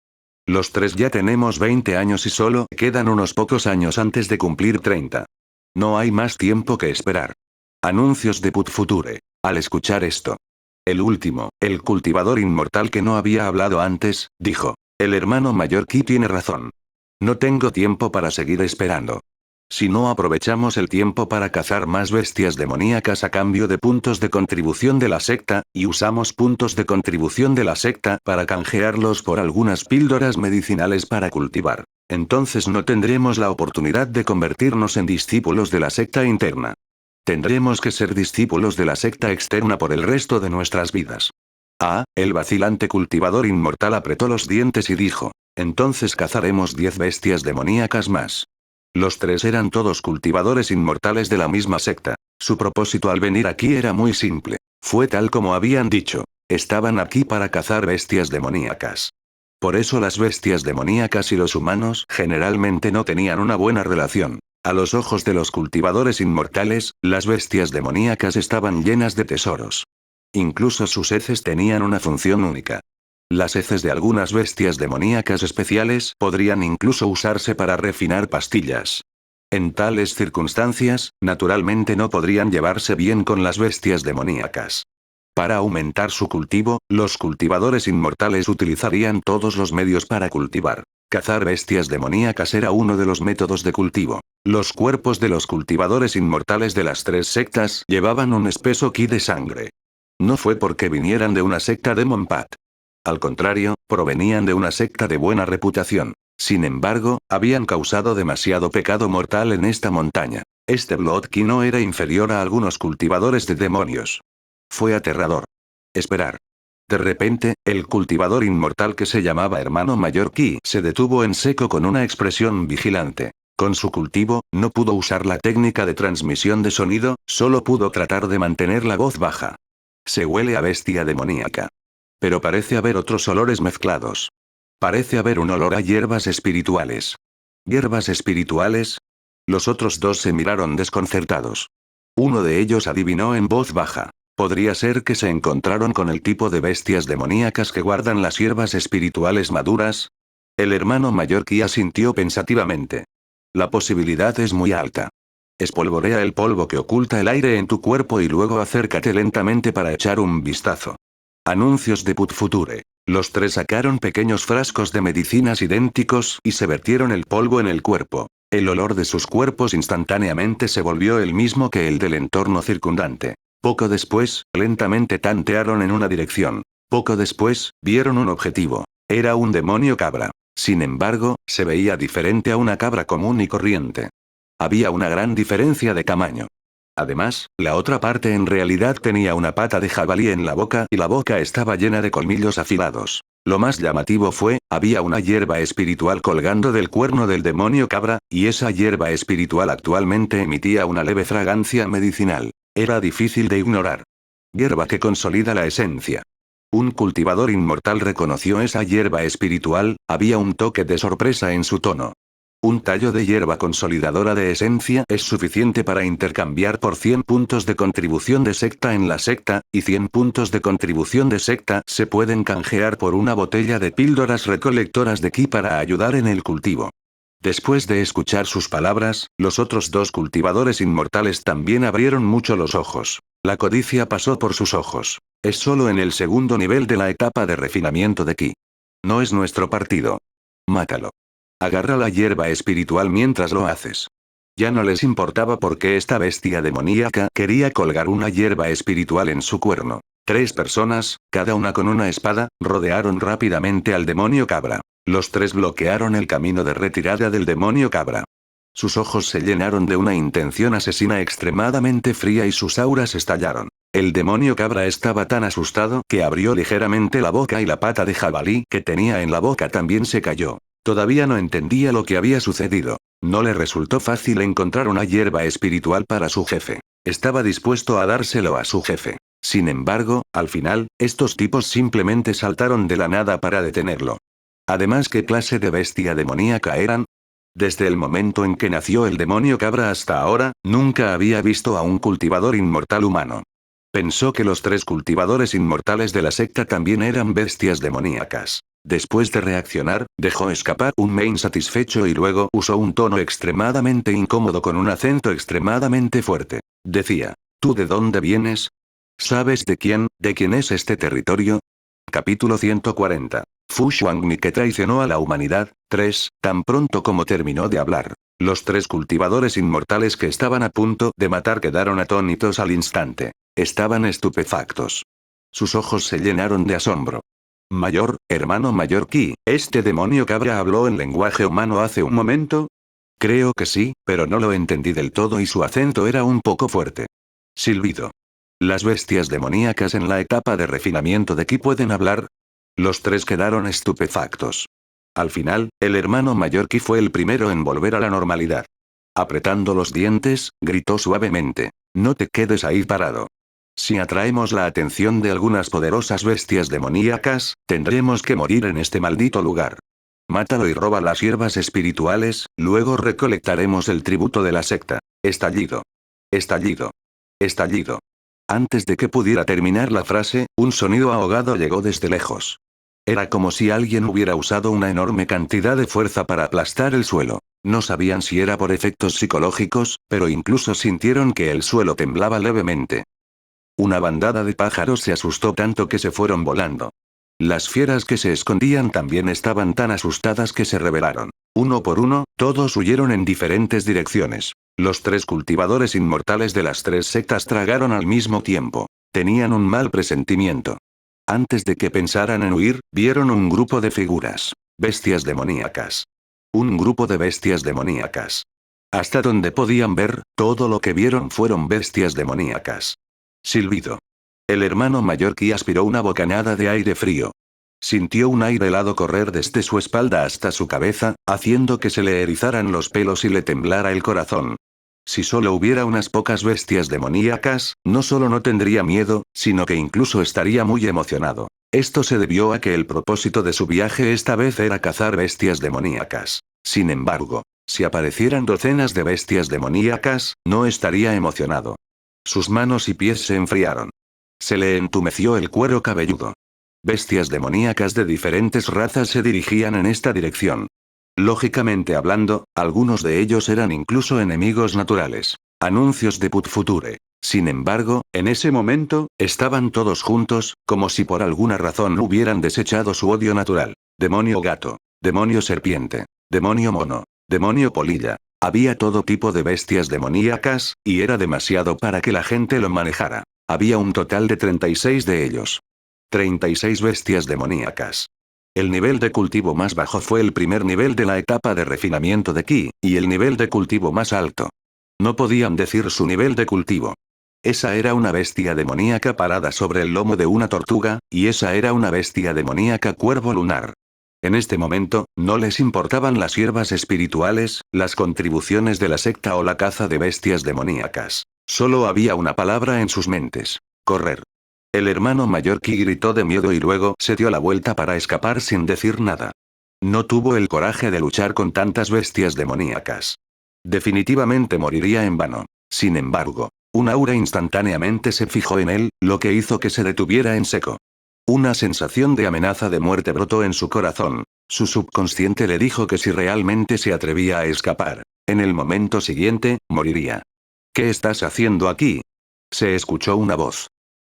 Los 3 ya tenemos 20 años y solo quedan unos pocos años antes de cumplir 30. No hay más tiempo que esperar. Anuncios de Put Future. Al escuchar esto, el último, el cultivador inmortal que no había hablado antes, dijo: el hermano mayor Ki tiene razón. No tengo tiempo para seguir esperando. Si no aprovechamos el tiempo para cazar más bestias demoníacas a cambio de puntos de contribución de la secta, y usamos puntos de contribución de la secta para canjearlos por algunas píldoras medicinales para cultivar, entonces no tendremos la oportunidad de convertirnos en discípulos de la secta interna. Tendremos que ser discípulos de la secta externa por el resto de nuestras vidas. Ah, el vacilante cultivador inmortal apretó los dientes y dijo: entonces cazaremos 10 bestias demoníacas más. Los 3 eran todos cultivadores inmortales de la misma secta. Su propósito al venir aquí era muy simple. Fue tal como habían dicho. Estaban aquí para cazar bestias demoníacas. Por eso las bestias demoníacas y los humanos generalmente no tenían una buena relación. A los ojos de los cultivadores inmortales, las bestias demoníacas estaban llenas de tesoros. Incluso sus heces tenían una función única. Las heces de algunas bestias demoníacas especiales podrían incluso usarse para refinar pastillas. En tales circunstancias, naturalmente no podrían llevarse bien con las bestias demoníacas. Para aumentar su cultivo, los cultivadores inmortales utilizarían todos los medios para cultivar. Cazar bestias demoníacas era uno de los métodos de cultivo. Los cuerpos de los cultivadores inmortales de las 3 sectas llevaban un espeso ki de sangre. No fue porque vinieran de una secta de Monpat. Al contrario, provenían de una secta de buena reputación. Sin embargo, habían causado demasiado pecado mortal en esta montaña. Este Blood Ki no era inferior a algunos cultivadores de demonios. Fue aterrador. Esperar. De repente, el cultivador inmortal que se llamaba hermano mayor Ki se detuvo en seco con una expresión vigilante. Con su cultivo, no pudo usar la técnica de transmisión de sonido, solo pudo tratar de mantener la voz baja. Se huele a bestia demoníaca. Pero parece haber otros olores mezclados. Parece haber un olor a hierbas espirituales. ¿Hierbas espirituales? Los otros 2 se miraron desconcertados. Uno de ellos adivinó en voz baja: podría ser que se encontraron con el tipo de bestias demoníacas que guardan las hierbas espirituales maduras. El hermano mayor Ki asintió pensativamente. La posibilidad es muy alta. Espolvorea el polvo que oculta el aire en tu cuerpo y luego acércate lentamente para echar un vistazo. Anuncios de Put Future. Los 3 sacaron pequeños frascos de medicinas idénticos y se vertieron el polvo en el cuerpo. El olor de sus cuerpos instantáneamente se volvió el mismo que el del entorno circundante. Poco después, lentamente tantearon en una dirección. Poco después, vieron un objetivo. Era un demonio cabra. Sin embargo, se veía diferente a una cabra común y corriente. Había una gran diferencia de tamaño. Además, la otra parte en realidad tenía una pata de jabalí en la boca y la boca estaba llena de colmillos afilados. Lo más llamativo fue, había una hierba espiritual colgando del cuerno del demonio cabra, y esa hierba espiritual actualmente emitía una leve fragancia medicinal. Era difícil de ignorar. Hierba que consolida la esencia. Un cultivador inmortal reconoció esa hierba espiritual, había un toque de sorpresa en su tono. Un tallo de hierba consolidadora de esencia es suficiente para intercambiar por 100 puntos de contribución de secta en la secta, y 100 puntos de contribución de secta se pueden canjear por una botella de píldoras recolectoras de ki para ayudar en el cultivo. Después de escuchar sus palabras, los otros dos cultivadores inmortales también abrieron mucho los ojos. La codicia pasó por sus ojos. Es solo en el segundo nivel de la etapa de refinamiento de ki. No es nuestro partido. Mátalo. Agarra la hierba espiritual mientras lo haces. Ya no les importaba por qué esta bestia demoníaca quería colgar una hierba espiritual en su cuerno. 3 personas, cada una con una espada, rodearon rápidamente al demonio cabra. Los 3 bloquearon el camino de retirada del demonio cabra. Sus ojos se llenaron de una intención asesina extremadamente fría y sus auras estallaron. El demonio cabra estaba tan asustado que abrió ligeramente la boca y la pata de jabalí que tenía en la boca también se cayó. Todavía no entendía lo que había sucedido. No le resultó fácil encontrar una hierba espiritual para su jefe. Estaba dispuesto a dárselo a su jefe. Sin embargo, al final, estos tipos simplemente saltaron de la nada para detenerlo. Además, ¿qué clase de bestia demoníaca eran? Desde el momento en que nació el demonio cabra hasta ahora, nunca había visto a un cultivador inmortal humano. Pensó que los 3 cultivadores inmortales de la secta también eran bestias demoníacas. Después de reaccionar, dejó escapar un me insatisfecho y luego usó un tono extremadamente incómodo con un acento extremadamente fuerte. Decía, ¿tú de dónde vienes? ¿Sabes de quién es este territorio? Capítulo 140. Fu Xuangmi que traicionó a la humanidad. 3. Tan pronto como terminó de hablar, los 3 cultivadores inmortales que estaban a punto de matar quedaron atónitos al instante. Estaban estupefactos. Sus ojos se llenaron de asombro. Mayor, hermano mayor Ki, ¿este demonio cabra habló en lenguaje humano hace un momento? Creo que sí, pero no lo entendí del todo y su acento era un poco fuerte. Silbido. ¿Las bestias demoníacas en la etapa de refinamiento de Ki pueden hablar? Los 3 quedaron estupefactos. Al final, el hermano mayor Ki fue el primero en volver a la normalidad. Apretando los dientes, gritó suavemente. No te quedes ahí parado. Si atraemos la atención de algunas poderosas bestias demoníacas, tendremos que morir en este maldito lugar. Mátalo y roba las hierbas espirituales, luego recolectaremos el tributo de la secta. Estallido. Estallido. Estallido. Antes de que pudiera terminar la frase, un sonido ahogado llegó desde lejos. Era como si alguien hubiera usado una enorme cantidad de fuerza para aplastar el suelo. No sabían si era por efectos psicológicos, pero incluso sintieron que el suelo temblaba levemente. Una bandada de pájaros se asustó tanto que se fueron volando. Las fieras que se escondían también estaban tan asustadas que se rebelaron. Uno por uno, todos huyeron en diferentes direcciones. Los 3 cultivadores inmortales de las 3 sectas tragaron al mismo tiempo. Tenían un mal presentimiento. Antes de que pensaran en huir, vieron un grupo de figuras. Bestias demoníacas. Un grupo de bestias demoníacas. Hasta donde podían ver, todo lo que vieron fueron bestias demoníacas. Silbido. El hermano mayor Ki aspiró una bocanada de aire frío. Sintió un aire helado correr desde su espalda hasta su cabeza, haciendo que se le erizaran los pelos y le temblara el corazón. Si solo hubiera unas pocas bestias demoníacas, no solo no tendría miedo, sino que incluso estaría muy emocionado. Esto se debió a que el propósito de su viaje esta vez era cazar bestias demoníacas. Sin embargo, si aparecieran docenas de bestias demoníacas, no estaría emocionado. Sus manos y pies se enfriaron. Se le entumeció el cuero cabelludo. Bestias demoníacas de diferentes razas se dirigían en esta dirección. Lógicamente hablando, algunos de ellos eran incluso enemigos naturales. Anuncios de Put Future. Sin embargo, en ese momento, estaban todos juntos, como si por alguna razón hubieran desechado su odio natural. Demonio gato. Demonio serpiente. Demonio mono. Demonio polilla. Había todo tipo de bestias demoníacas, y era demasiado para que la gente lo manejara. Había un total de 36 de ellos. 36 bestias demoníacas. El nivel de cultivo más bajo fue el primer nivel de la etapa de refinamiento de Ki, y el nivel de cultivo más alto. No podían decir su nivel de cultivo. Esa era una bestia demoníaca parada sobre el lomo de una tortuga, y esa era una bestia demoníaca cuervo lunar. En este momento, no les importaban las hierbas espirituales, las contribuciones de la secta o la caza de bestias demoníacas. Solo había una palabra en sus mentes: correr. El hermano mayor Ki gritó de miedo y luego se dio la vuelta para escapar sin decir nada. No tuvo el coraje de luchar con tantas bestias demoníacas. Definitivamente moriría en vano. Sin embargo, un aura instantáneamente se fijó en él, lo que hizo que se detuviera en seco. Una sensación de amenaza de muerte brotó en su corazón. Su subconsciente le dijo que si realmente se atrevía a escapar, en el momento siguiente, moriría. ¿Qué estás haciendo aquí? Se escuchó una voz.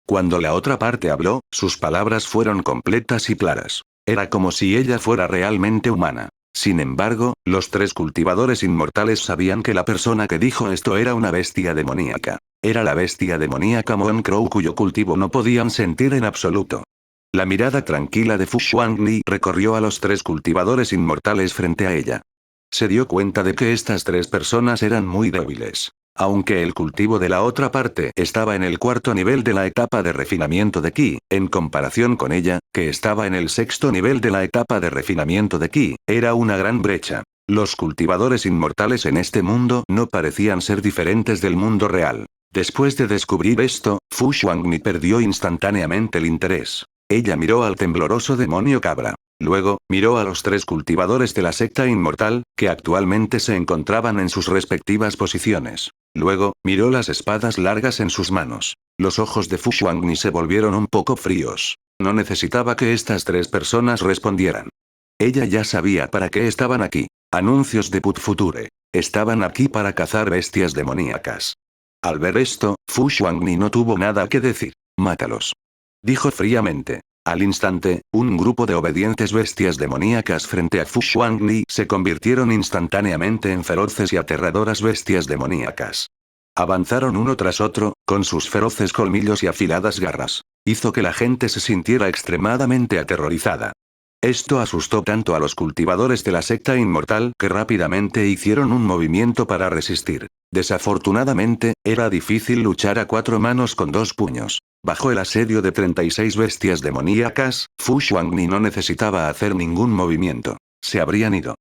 Cuando la otra parte habló, sus palabras fueron completas y claras. Era como si ella fuera realmente humana. Sin embargo, los tres cultivadores inmortales sabían que la persona que dijo esto era una bestia demoníaca. Era la bestia demoníaca Moon Crow cuyo cultivo no podían sentir en absoluto. La mirada tranquila de Fu Xuanli recorrió a los tres cultivadores inmortales frente a ella. Se dio cuenta de que estas tres personas eran muy débiles. Aunque el cultivo de la otra parte estaba en el cuarto nivel de la etapa de refinamiento de Ki, en comparación con ella, que estaba en el sexto nivel de la etapa de refinamiento de Ki, era una gran brecha. Los cultivadores inmortales en este mundo no parecían ser diferentes del mundo real. Después de descubrir esto, Fu Xuanli perdió instantáneamente el interés. Ella miró al tembloroso demonio cabra. Luego, miró a los tres cultivadores de la secta inmortal, que actualmente se encontraban en sus respectivas posiciones. Luego, miró las espadas largas en sus manos. Los ojos de Fu Xuanli se volvieron un poco fríos. No necesitaba que estas tres personas respondieran. Ella ya sabía para qué estaban aquí. Anuncios de Put Future. Estaban aquí para cazar bestias demoníacas. Al ver esto, Fu Xuanli no tuvo nada que decir. Mátalos. Dijo fríamente. Al instante, un grupo de obedientes bestias demoníacas frente a Fu Xuanli se convirtieron instantáneamente en feroces y aterradoras bestias demoníacas. Avanzaron uno tras otro, con sus feroces colmillos y afiladas garras. Hizo que la gente se sintiera extremadamente aterrorizada. Esto asustó tanto a los cultivadores de la secta inmortal que rápidamente hicieron un movimiento para resistir. Desafortunadamente, era difícil luchar a cuatro manos con dos puños. Bajo el asedio de 36 bestias demoníacas, Fu Xuanli no necesitaba hacer ningún movimiento. Se habrían ido.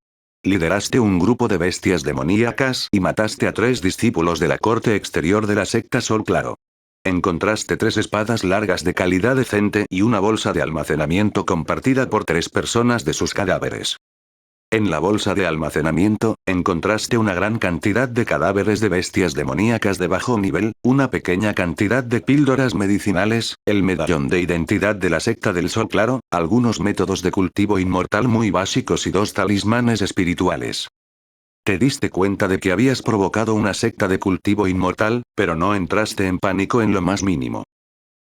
Lideraste un grupo de bestias demoníacas y mataste a 3 discípulos de la corte exterior de la secta Sol Claro. Encontraste 3 espadas largas de calidad decente y una bolsa de almacenamiento compartida por 3 personas de sus cadáveres. En la bolsa de almacenamiento, encontraste una gran cantidad de cadáveres de bestias demoníacas de bajo nivel, una pequeña cantidad de píldoras medicinales, el medallón de identidad de la secta del Sol Claro, algunos métodos de cultivo inmortal muy básicos y 2 talismanes espirituales. Te diste cuenta de que habías provocado una secta de cultivo inmortal, pero no entraste en pánico en lo más mínimo.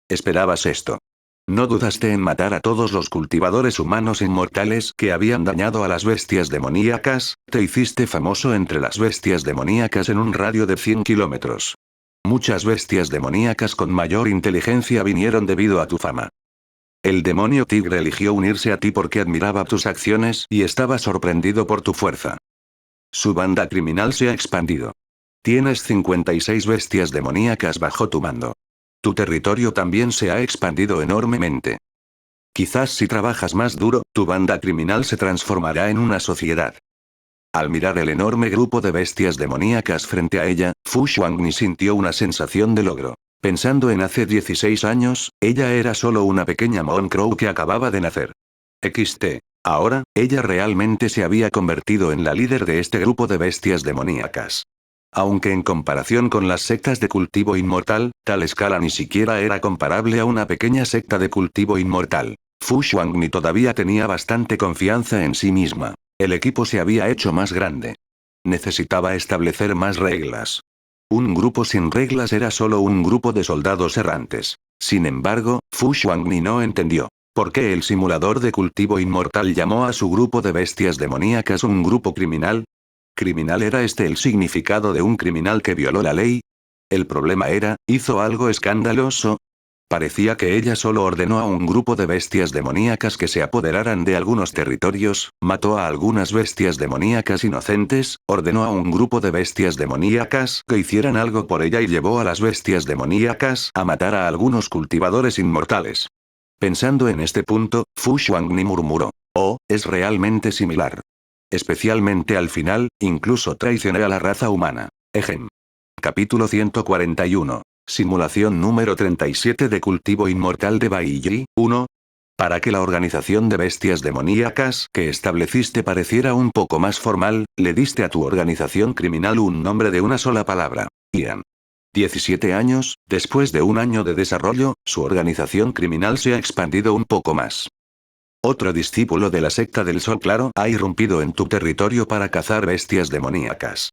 Esperabas esto. No dudaste en matar a todos los cultivadores humanos inmortales que habían dañado a las bestias demoníacas, te hiciste famoso entre las bestias demoníacas en un radio de 100 kilómetros. Muchas bestias demoníacas con mayor inteligencia vinieron debido a tu fama. El demonio tigre eligió unirse a ti porque admiraba tus acciones y estaba sorprendido por tu fuerza. Su banda criminal se ha expandido. Tienes 56 bestias demoníacas bajo tu mando. Tu territorio también se ha expandido enormemente. Quizás si trabajas más duro, tu banda criminal se transformará en una sociedad. Al mirar el enorme grupo de bestias demoníacas frente a ella, Fu Xuanli sintió una sensación de logro. Pensando en hace 16 años, ella era solo una pequeña Moon Crow que acababa de nacer. XT. Ahora, ella realmente se había convertido en la líder de este grupo de bestias demoníacas. Aunque en comparación con las sectas de cultivo inmortal, tal escala ni siquiera era comparable a una pequeña secta de cultivo inmortal. Fu Xuanli todavía tenía bastante confianza en sí misma. El equipo se había hecho más grande. Necesitaba establecer más reglas. Un grupo sin reglas era solo un grupo de soldados errantes. Sin embargo, Fu Xuanli no entendió. ¿Por qué el simulador de cultivo inmortal llamó a su grupo de bestias demoníacas un grupo criminal? ¿Criminal era este el significado de un criminal que violó la ley? El problema era, ¿hizo algo escandaloso? Parecía que ella solo ordenó a un grupo de bestias demoníacas que se apoderaran de algunos territorios, mató a algunas bestias demoníacas inocentes, ordenó a un grupo de bestias demoníacas que hicieran algo por ella y llevó a las bestias demoníacas a matar a algunos cultivadores inmortales. Pensando en este punto, Fu Xuangni murmuró: «Oh, es realmente similar. Especialmente al final, incluso traicioné a la raza humana». Ejem. Capítulo 141. Simulación número 37 de cultivo inmortal de Baiyi, 1. Para que la organización de bestias demoníacas que estableciste pareciera un poco más formal, le diste a tu organización criminal un nombre de una sola palabra: Ian. 17 años, después de un año de desarrollo, su organización criminal se ha expandido un poco más. Otro discípulo de la secta del Sol Claro ha irrumpido en tu territorio para cazar bestias demoníacas.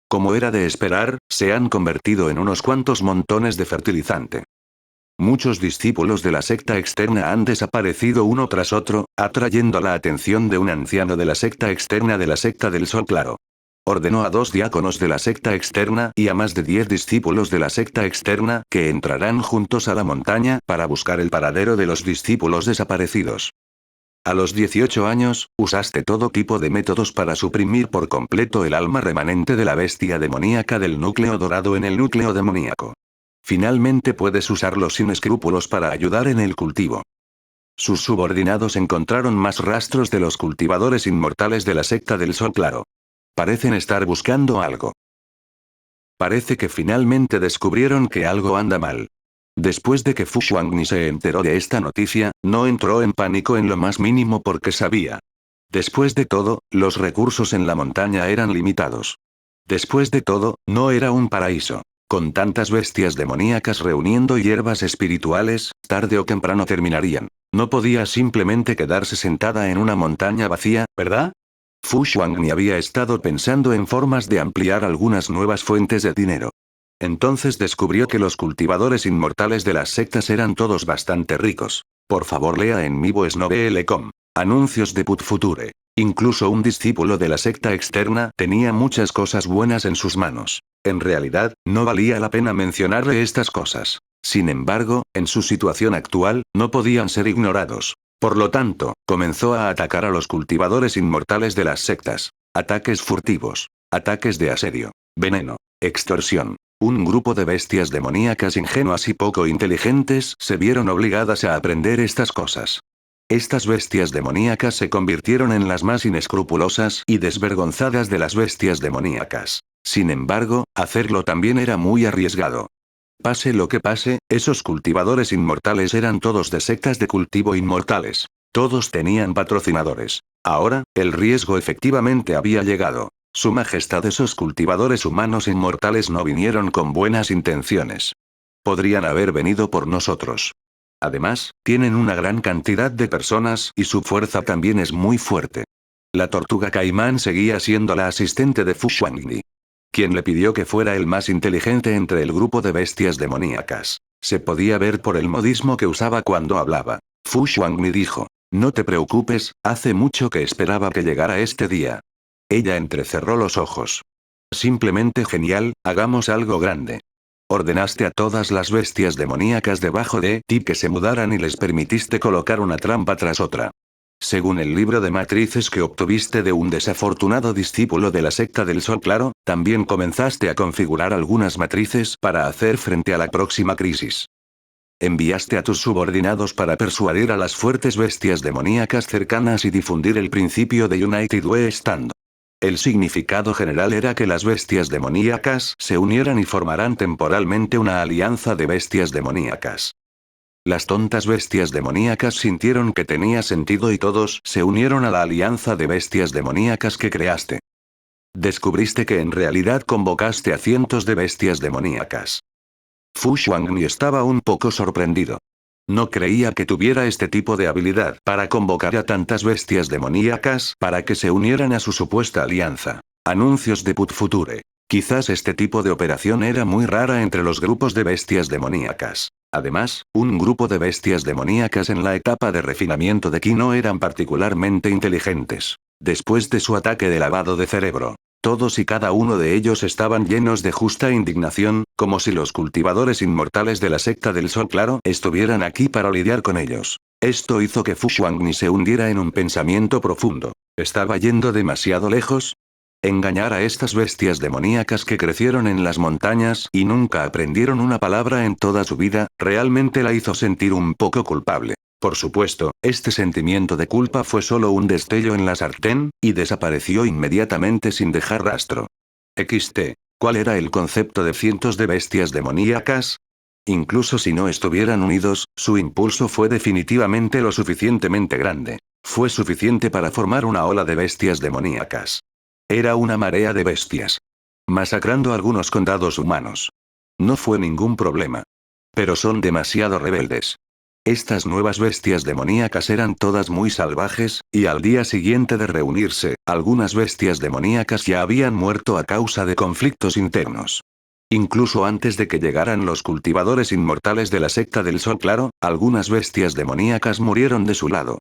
Como era de esperar, se han convertido en unos cuantos montones de fertilizante. Muchos discípulos de la secta externa han desaparecido uno tras otro, atrayendo la atención de un anciano de la secta externa de la secta del Sol Claro. Ordenó a 2 diáconos de la secta externa y a más de 10 discípulos de la secta externa que entrarán juntos a la montaña para buscar el paradero de los discípulos desaparecidos. A los 18 años, usaste todo tipo de métodos para suprimir por completo el alma remanente de la bestia demoníaca del núcleo dorado en el núcleo demoníaco. Finalmente puedes usarlos sin escrúpulos para ayudar en el cultivo. Sus subordinados encontraron más rastros de los cultivadores inmortales de la secta del Sol Claro. Parecen estar buscando algo. Parece que finalmente descubrieron que algo anda mal. Después de que Fu Xuangni se enteró de esta noticia, no entró en pánico en lo más mínimo porque sabía. Después de todo, los recursos en la montaña eran limitados. Después de todo, no era un paraíso. Con tantas bestias demoníacas reuniendo hierbas espirituales, tarde o temprano terminarían. No podía simplemente quedarse sentada en una montaña vacía, ¿verdad? Fu Xuangni había estado pensando en formas de ampliar algunas nuevas fuentes de dinero. Entonces descubrió que los cultivadores inmortales de las sectas eran todos bastante ricos. Por favor, lea en mi voice.com. Anuncios de Put Future. Incluso un discípulo de la secta externa tenía muchas cosas buenas en sus manos. En realidad, no valía la pena mencionarle estas cosas. Sin embargo, en su situación actual, no podían ser ignorados. Por lo tanto, comenzó a atacar a los cultivadores inmortales de las sectas. Ataques furtivos. Ataques de asedio. Veneno. Extorsión. Un grupo de bestias demoníacas ingenuas y poco inteligentes se vieron obligadas a aprender estas cosas. Estas bestias demoníacas se convirtieron en las más inescrupulosas y desvergonzadas de las bestias demoníacas. Sin embargo, hacerlo también era muy arriesgado. Pase lo que pase, esos cultivadores inmortales eran todos de sectas de cultivo inmortales. Todos tenían patrocinadores. Ahora, el riesgo efectivamente había llegado. Su Majestad, esos cultivadores humanos inmortales no vinieron con buenas intenciones. Podrían haber venido por nosotros. Además, tienen una gran cantidad de personas y su fuerza también es muy fuerte. La tortuga caimán seguía siendo la asistente de Fu Xuangni, quien le pidió que fuera el más inteligente entre el grupo de bestias demoníacas. Se podía ver por el modismo que usaba cuando hablaba. Fu Xuangni dijo: «No te preocupes, hace mucho que esperaba que llegara este día». Ella entrecerró los ojos. «Simplemente genial, hagamos algo grande. Ordenaste a todas las bestias demoníacas debajo de ti que se mudaran y les permitiste colocar una trampa tras otra. Según el libro de matrices que obtuviste de un desafortunado discípulo de la secta del Sol Claro, también comenzaste a configurar algunas matrices para hacer frente a la próxima crisis. Enviaste a tus subordinados para persuadir a las fuertes bestias demoníacas cercanas y difundir el principio de United We Stand. El significado general era que las bestias demoníacas se unieran y formaran temporalmente una alianza de bestias demoníacas. Las tontas bestias demoníacas sintieron que tenía sentido y todos se unieron a la alianza de bestias demoníacas que creaste. Descubriste que en realidad convocaste a cientos de bestias demoníacas. Fu Xuangni estaba un poco sorprendido. No creía que tuviera este tipo de habilidad para convocar a tantas bestias demoníacas para que se unieran a su supuesta alianza. Anuncios de Put Future. Quizás este tipo de operación era muy rara entre los grupos de bestias demoníacas. Además, un grupo de bestias demoníacas en la etapa de refinamiento de Ki no eran particularmente inteligentes. Después de su ataque de lavado de cerebro, Todos y cada uno de ellos estaban llenos de justa indignación, como si los cultivadores inmortales de la secta del Sol Claro estuvieran aquí para lidiar con ellos. Esto hizo que Fu Xuangni se hundiera en un pensamiento profundo. ¿Estaba yendo demasiado lejos? Engañar a estas bestias demoníacas que crecieron en las montañas y nunca aprendieron una palabra en toda su vida, realmente la hizo sentir un poco culpable. Por supuesto, este sentimiento de culpa fue solo un destello en la sartén, y desapareció inmediatamente sin dejar rastro. ¿Cuál era el concepto de cientos de bestias demoníacas? Incluso si no estuvieran unidos, su impulso fue definitivamente lo suficientemente grande. Fue suficiente para formar una ola de bestias demoníacas. Era una marea de bestias. Masacrando algunos condados humanos. No fue ningún problema. Pero son demasiado rebeldes. Estas nuevas bestias demoníacas eran todas muy salvajes, y al día siguiente de reunirse, algunas bestias demoníacas ya habían muerto a causa de conflictos internos. Incluso antes de que llegaran los cultivadores inmortales de la secta del Sol Claro, algunas bestias demoníacas murieron de su lado.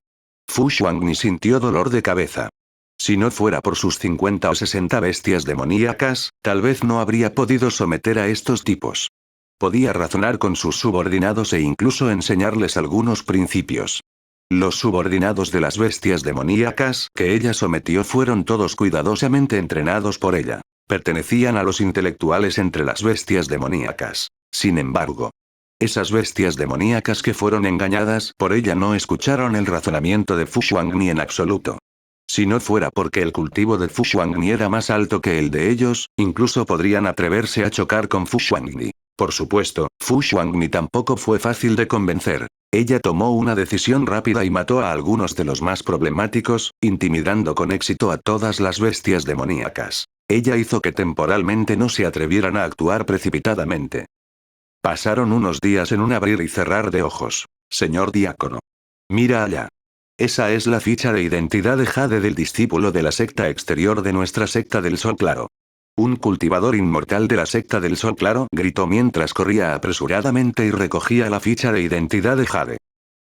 Fu Xuangni sintió dolor de cabeza. Si no fuera por sus 50 o 60 bestias demoníacas, tal vez no habría podido someter a estos tipos. Podía razonar con sus subordinados e incluso enseñarles algunos principios. Los subordinados de las bestias demoníacas que ella sometió fueron todos cuidadosamente entrenados por ella. Pertenecían a los intelectuales entre las bestias demoníacas. Sin embargo, esas bestias demoníacas que fueron engañadas por ella no escucharon el razonamiento de Fu Xuangni en absoluto. Si no fuera porque el cultivo de Fu Xuangni era más alto que el de ellos, incluso podrían atreverse a chocar con Fu Xuangni. Por supuesto, Fu Xuangni tampoco fue fácil de convencer. Ella tomó una decisión rápida y mató a algunos de los más problemáticos, intimidando con éxito a todas las bestias demoníacas. Ella hizo que temporalmente no se atrevieran a actuar precipitadamente. Pasaron unos días en un abrir y cerrar de ojos. Señor diácono. Mira allá. Esa es la ficha de identidad de Jade del discípulo de la secta exterior de nuestra secta del Sol Claro. Un cultivador inmortal de la secta del Sol Claro gritó mientras corría apresuradamente y recogía la ficha de identidad de Jade.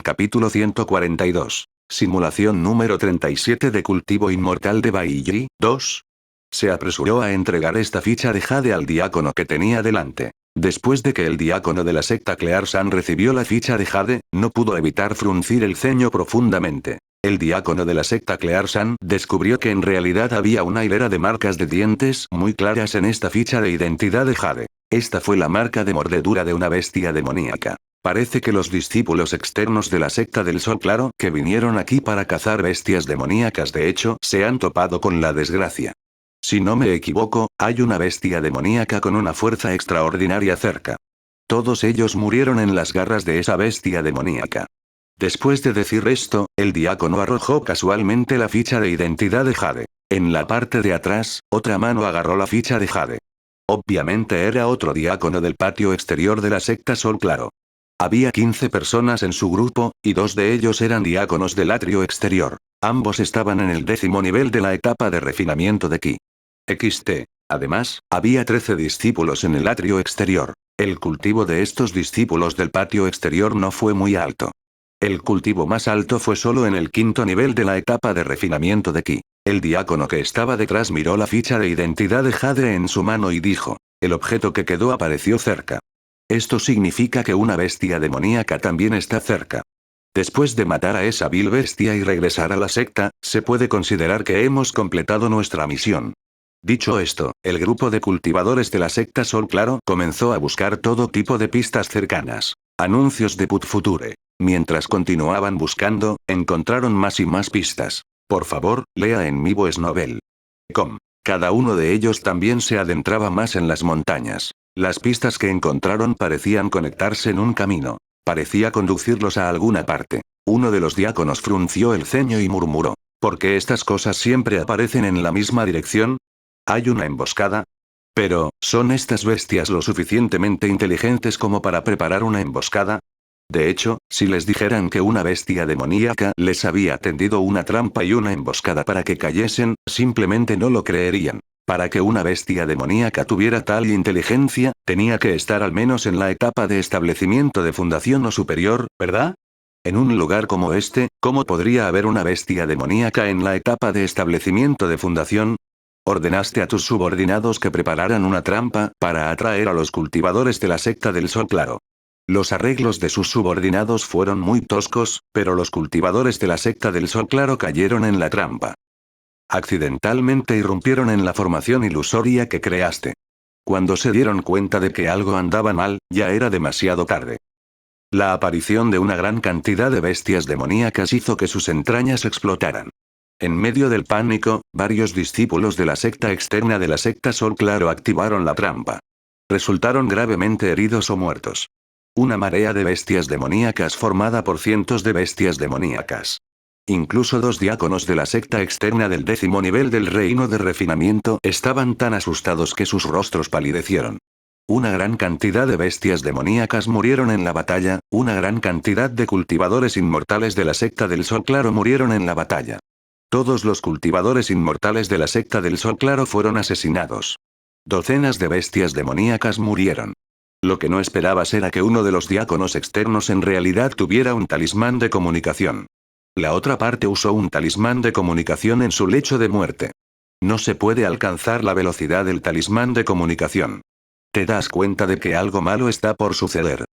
Capítulo 142. Simulación número 37 de cultivo inmortal de Baiyi, 2. Se apresuró a entregar esta ficha de Jade al diácono que tenía delante. Después de que el diácono de la secta Clear-san recibió la ficha de Jade, no pudo evitar fruncir el ceño profundamente. El diácono de la secta Clear-san descubrió que en realidad había una hilera de marcas de dientes muy claras en esta ficha de identidad de Jade. Esta fue la marca de mordedura de una bestia demoníaca. Parece que los discípulos externos de la secta del Sol Claro que vinieron aquí para cazar bestias demoníacas de hecho se han topado con la desgracia. Si no me equivoco, hay una bestia demoníaca con una fuerza extraordinaria cerca. Todos ellos murieron en las garras de esa bestia demoníaca. Después de decir esto, el diácono arrojó casualmente la ficha de identidad de Jade. En la parte de atrás, otra mano agarró la ficha de Jade. Obviamente era otro diácono del patio exterior de la secta Sol Claro. Había 15 personas en su grupo, y 2 de ellos eran diáconos del atrio exterior. Ambos estaban en el 10º nivel de la etapa de refinamiento de Ki. Además, había 13 discípulos en el atrio exterior. El cultivo de estos discípulos del patio exterior no fue muy alto. El cultivo más alto fue solo en el 5º nivel de la etapa de refinamiento de Ki. El diácono que estaba detrás miró la ficha de identidad de Jade en su mano y dijo: el objeto que quedó apareció cerca. Esto significa que una bestia demoníaca también está cerca. Después de matar a esa vil bestia y regresar a la secta, se puede considerar que hemos completado nuestra misión. Dicho esto, el grupo de cultivadores de la secta Sol Claro comenzó a buscar todo tipo de pistas cercanas. Anuncios de Put Future. Mientras continuaban buscando, encontraron más y más pistas. Por favor, lea en mi voice novel. Cada uno de ellos también se adentraba más en las montañas. Las pistas que encontraron parecían conectarse en un camino. Parecía conducirlos a alguna parte. Uno de los diáconos frunció el ceño y murmuró: ¿por qué estas cosas siempre aparecen en la misma dirección? ¿Hay una emboscada? Pero, ¿son estas bestias lo suficientemente inteligentes como para preparar una emboscada? De hecho, si les dijeran que una bestia demoníaca les había tendido una trampa y una emboscada para que cayesen, simplemente no lo creerían. Para que una bestia demoníaca tuviera tal inteligencia, tenía que estar al menos en la etapa de establecimiento de fundación o superior, ¿verdad? En un lugar como este, ¿cómo podría haber una bestia demoníaca en la etapa de establecimiento de fundación? Ordenaste a tus subordinados que prepararan una trampa para atraer a los cultivadores de la secta del Sol Claro. Los arreglos de sus subordinados fueron muy toscos, pero los cultivadores de la secta del Sol Claro cayeron en la trampa. Accidentalmente irrumpieron en la formación ilusoria que creaste. Cuando se dieron cuenta de que algo andaba mal, ya era demasiado tarde. La aparición de una gran cantidad de bestias demoníacas hizo que sus entrañas explotaran. En medio del pánico, varios discípulos de la secta externa de la secta Sol Claro activaron la trampa. Resultaron gravemente heridos o muertos. Una marea de bestias demoníacas formada por cientos de bestias demoníacas. Incluso 2 diáconos de la secta externa del 10º nivel del reino de refinamiento estaban tan asustados que sus rostros palidecieron. Una gran cantidad de bestias demoníacas murieron en la batalla, una gran cantidad de cultivadores inmortales de la secta del Sol Claro murieron en la batalla. Todos los cultivadores inmortales de la secta del Sol Claro fueron asesinados. Docenas de bestias demoníacas murieron. Lo que no esperabas era que uno de los diáconos externos en realidad tuviera un talismán de comunicación. La otra parte usó un talismán de comunicación en su lecho de muerte. No se puede alcanzar la velocidad del talismán de comunicación. Te das cuenta de que algo malo está por suceder.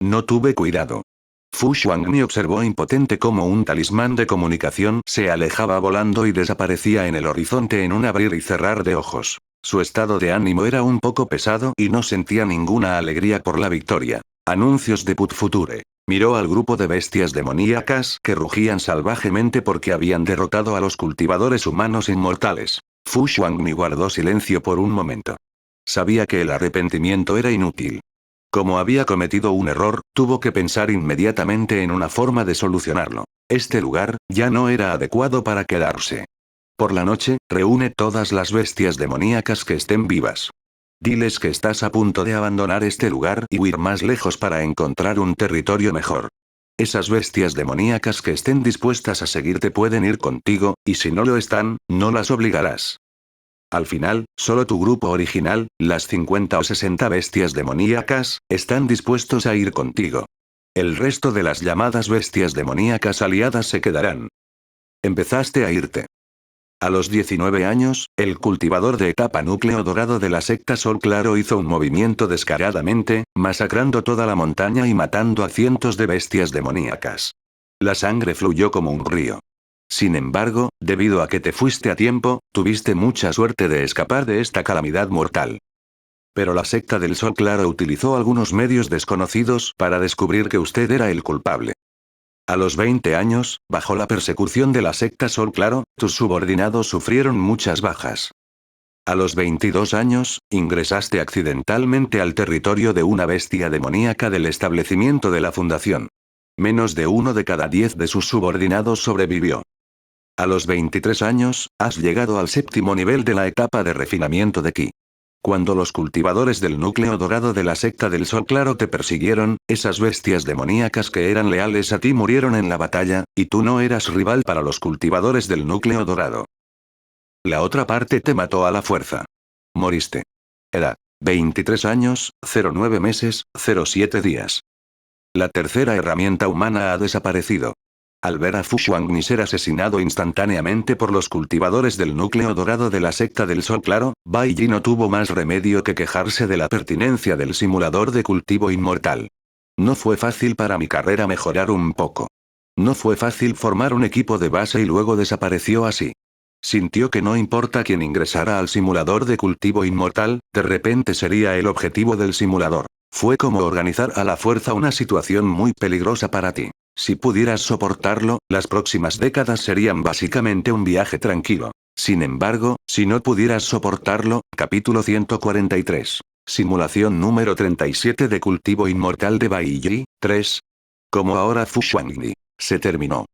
No tuve cuidado. Fu Xuangni observó impotente cómo un talismán de comunicación se alejaba volando y desaparecía en el horizonte en un abrir y cerrar de ojos. Su estado de ánimo era un poco pesado y no sentía ninguna alegría por la victoria. Anuncios de Put Future. Miró al grupo de bestias demoníacas que rugían salvajemente porque habían derrotado a los cultivadores humanos inmortales. Fu Xuangni guardó silencio por un momento. Sabía que el arrepentimiento era inútil. Como había cometido un error, tuvo que pensar inmediatamente en una forma de solucionarlo. Este lugar ya no era adecuado para quedarse. Por la noche, reúne todas las bestias demoníacas que estén vivas. Diles que estás a punto de abandonar este lugar y huir más lejos para encontrar un territorio mejor. Esas bestias demoníacas que estén dispuestas a seguirte pueden ir contigo, y si no lo están, no las obligarás. Al final, solo tu grupo original, las 50 o 60 bestias demoníacas, están dispuestos a ir contigo. El resto de las llamadas bestias demoníacas aliadas se quedarán. Empezaste a irte. A los 19 años, el cultivador de etapa núcleo dorado de la secta Sol Claro hizo un movimiento descaradamente, masacrando toda la montaña y matando a cientos de bestias demoníacas. La sangre fluyó como un río. Sin embargo, debido a que te fuiste a tiempo, tuviste mucha suerte de escapar de esta calamidad mortal. Pero la secta del Sol Claro utilizó algunos medios desconocidos para descubrir que usted era el culpable. A los 20 años, bajo la persecución de la secta Sol Claro, tus subordinados sufrieron muchas bajas. A los 22 años, ingresaste accidentalmente al territorio de una bestia demoníaca del establecimiento de la fundación. Menos de 1 de cada 10 de sus subordinados sobrevivió. A los 23 años, has llegado al 7º nivel de la etapa de refinamiento de Ki. Cuando los cultivadores del núcleo dorado de la secta del Sol Claro te persiguieron, esas bestias demoníacas que eran leales a ti murieron en la batalla, y tú no eras rival para los cultivadores del núcleo dorado. La otra parte te mató a la fuerza. Moriste. Edad: 23 años, 09 meses, 07 días. La tercera herramienta humana ha desaparecido. Al ver a Fu Xuangni ser asesinado instantáneamente por los cultivadores del núcleo dorado de la secta del Sol Claro, Bai Yi no tuvo más remedio que quejarse de la pertinencia del simulador de cultivo inmortal. No fue fácil para mi carrera mejorar un poco. No fue fácil formar un equipo de base y luego desapareció así. Sintió que no importa quién ingresara al simulador de cultivo inmortal, de repente sería el objetivo del simulador. Fue como organizar a la fuerza una situación muy peligrosa para ti. Si pudieras soportarlo, las próximas décadas serían básicamente un viaje tranquilo. Sin embargo, si no pudieras soportarlo, capítulo 143. Simulación número 37 de cultivo inmortal de Bai Yi, 3. Como ahora Fu Xuangni. Se terminó.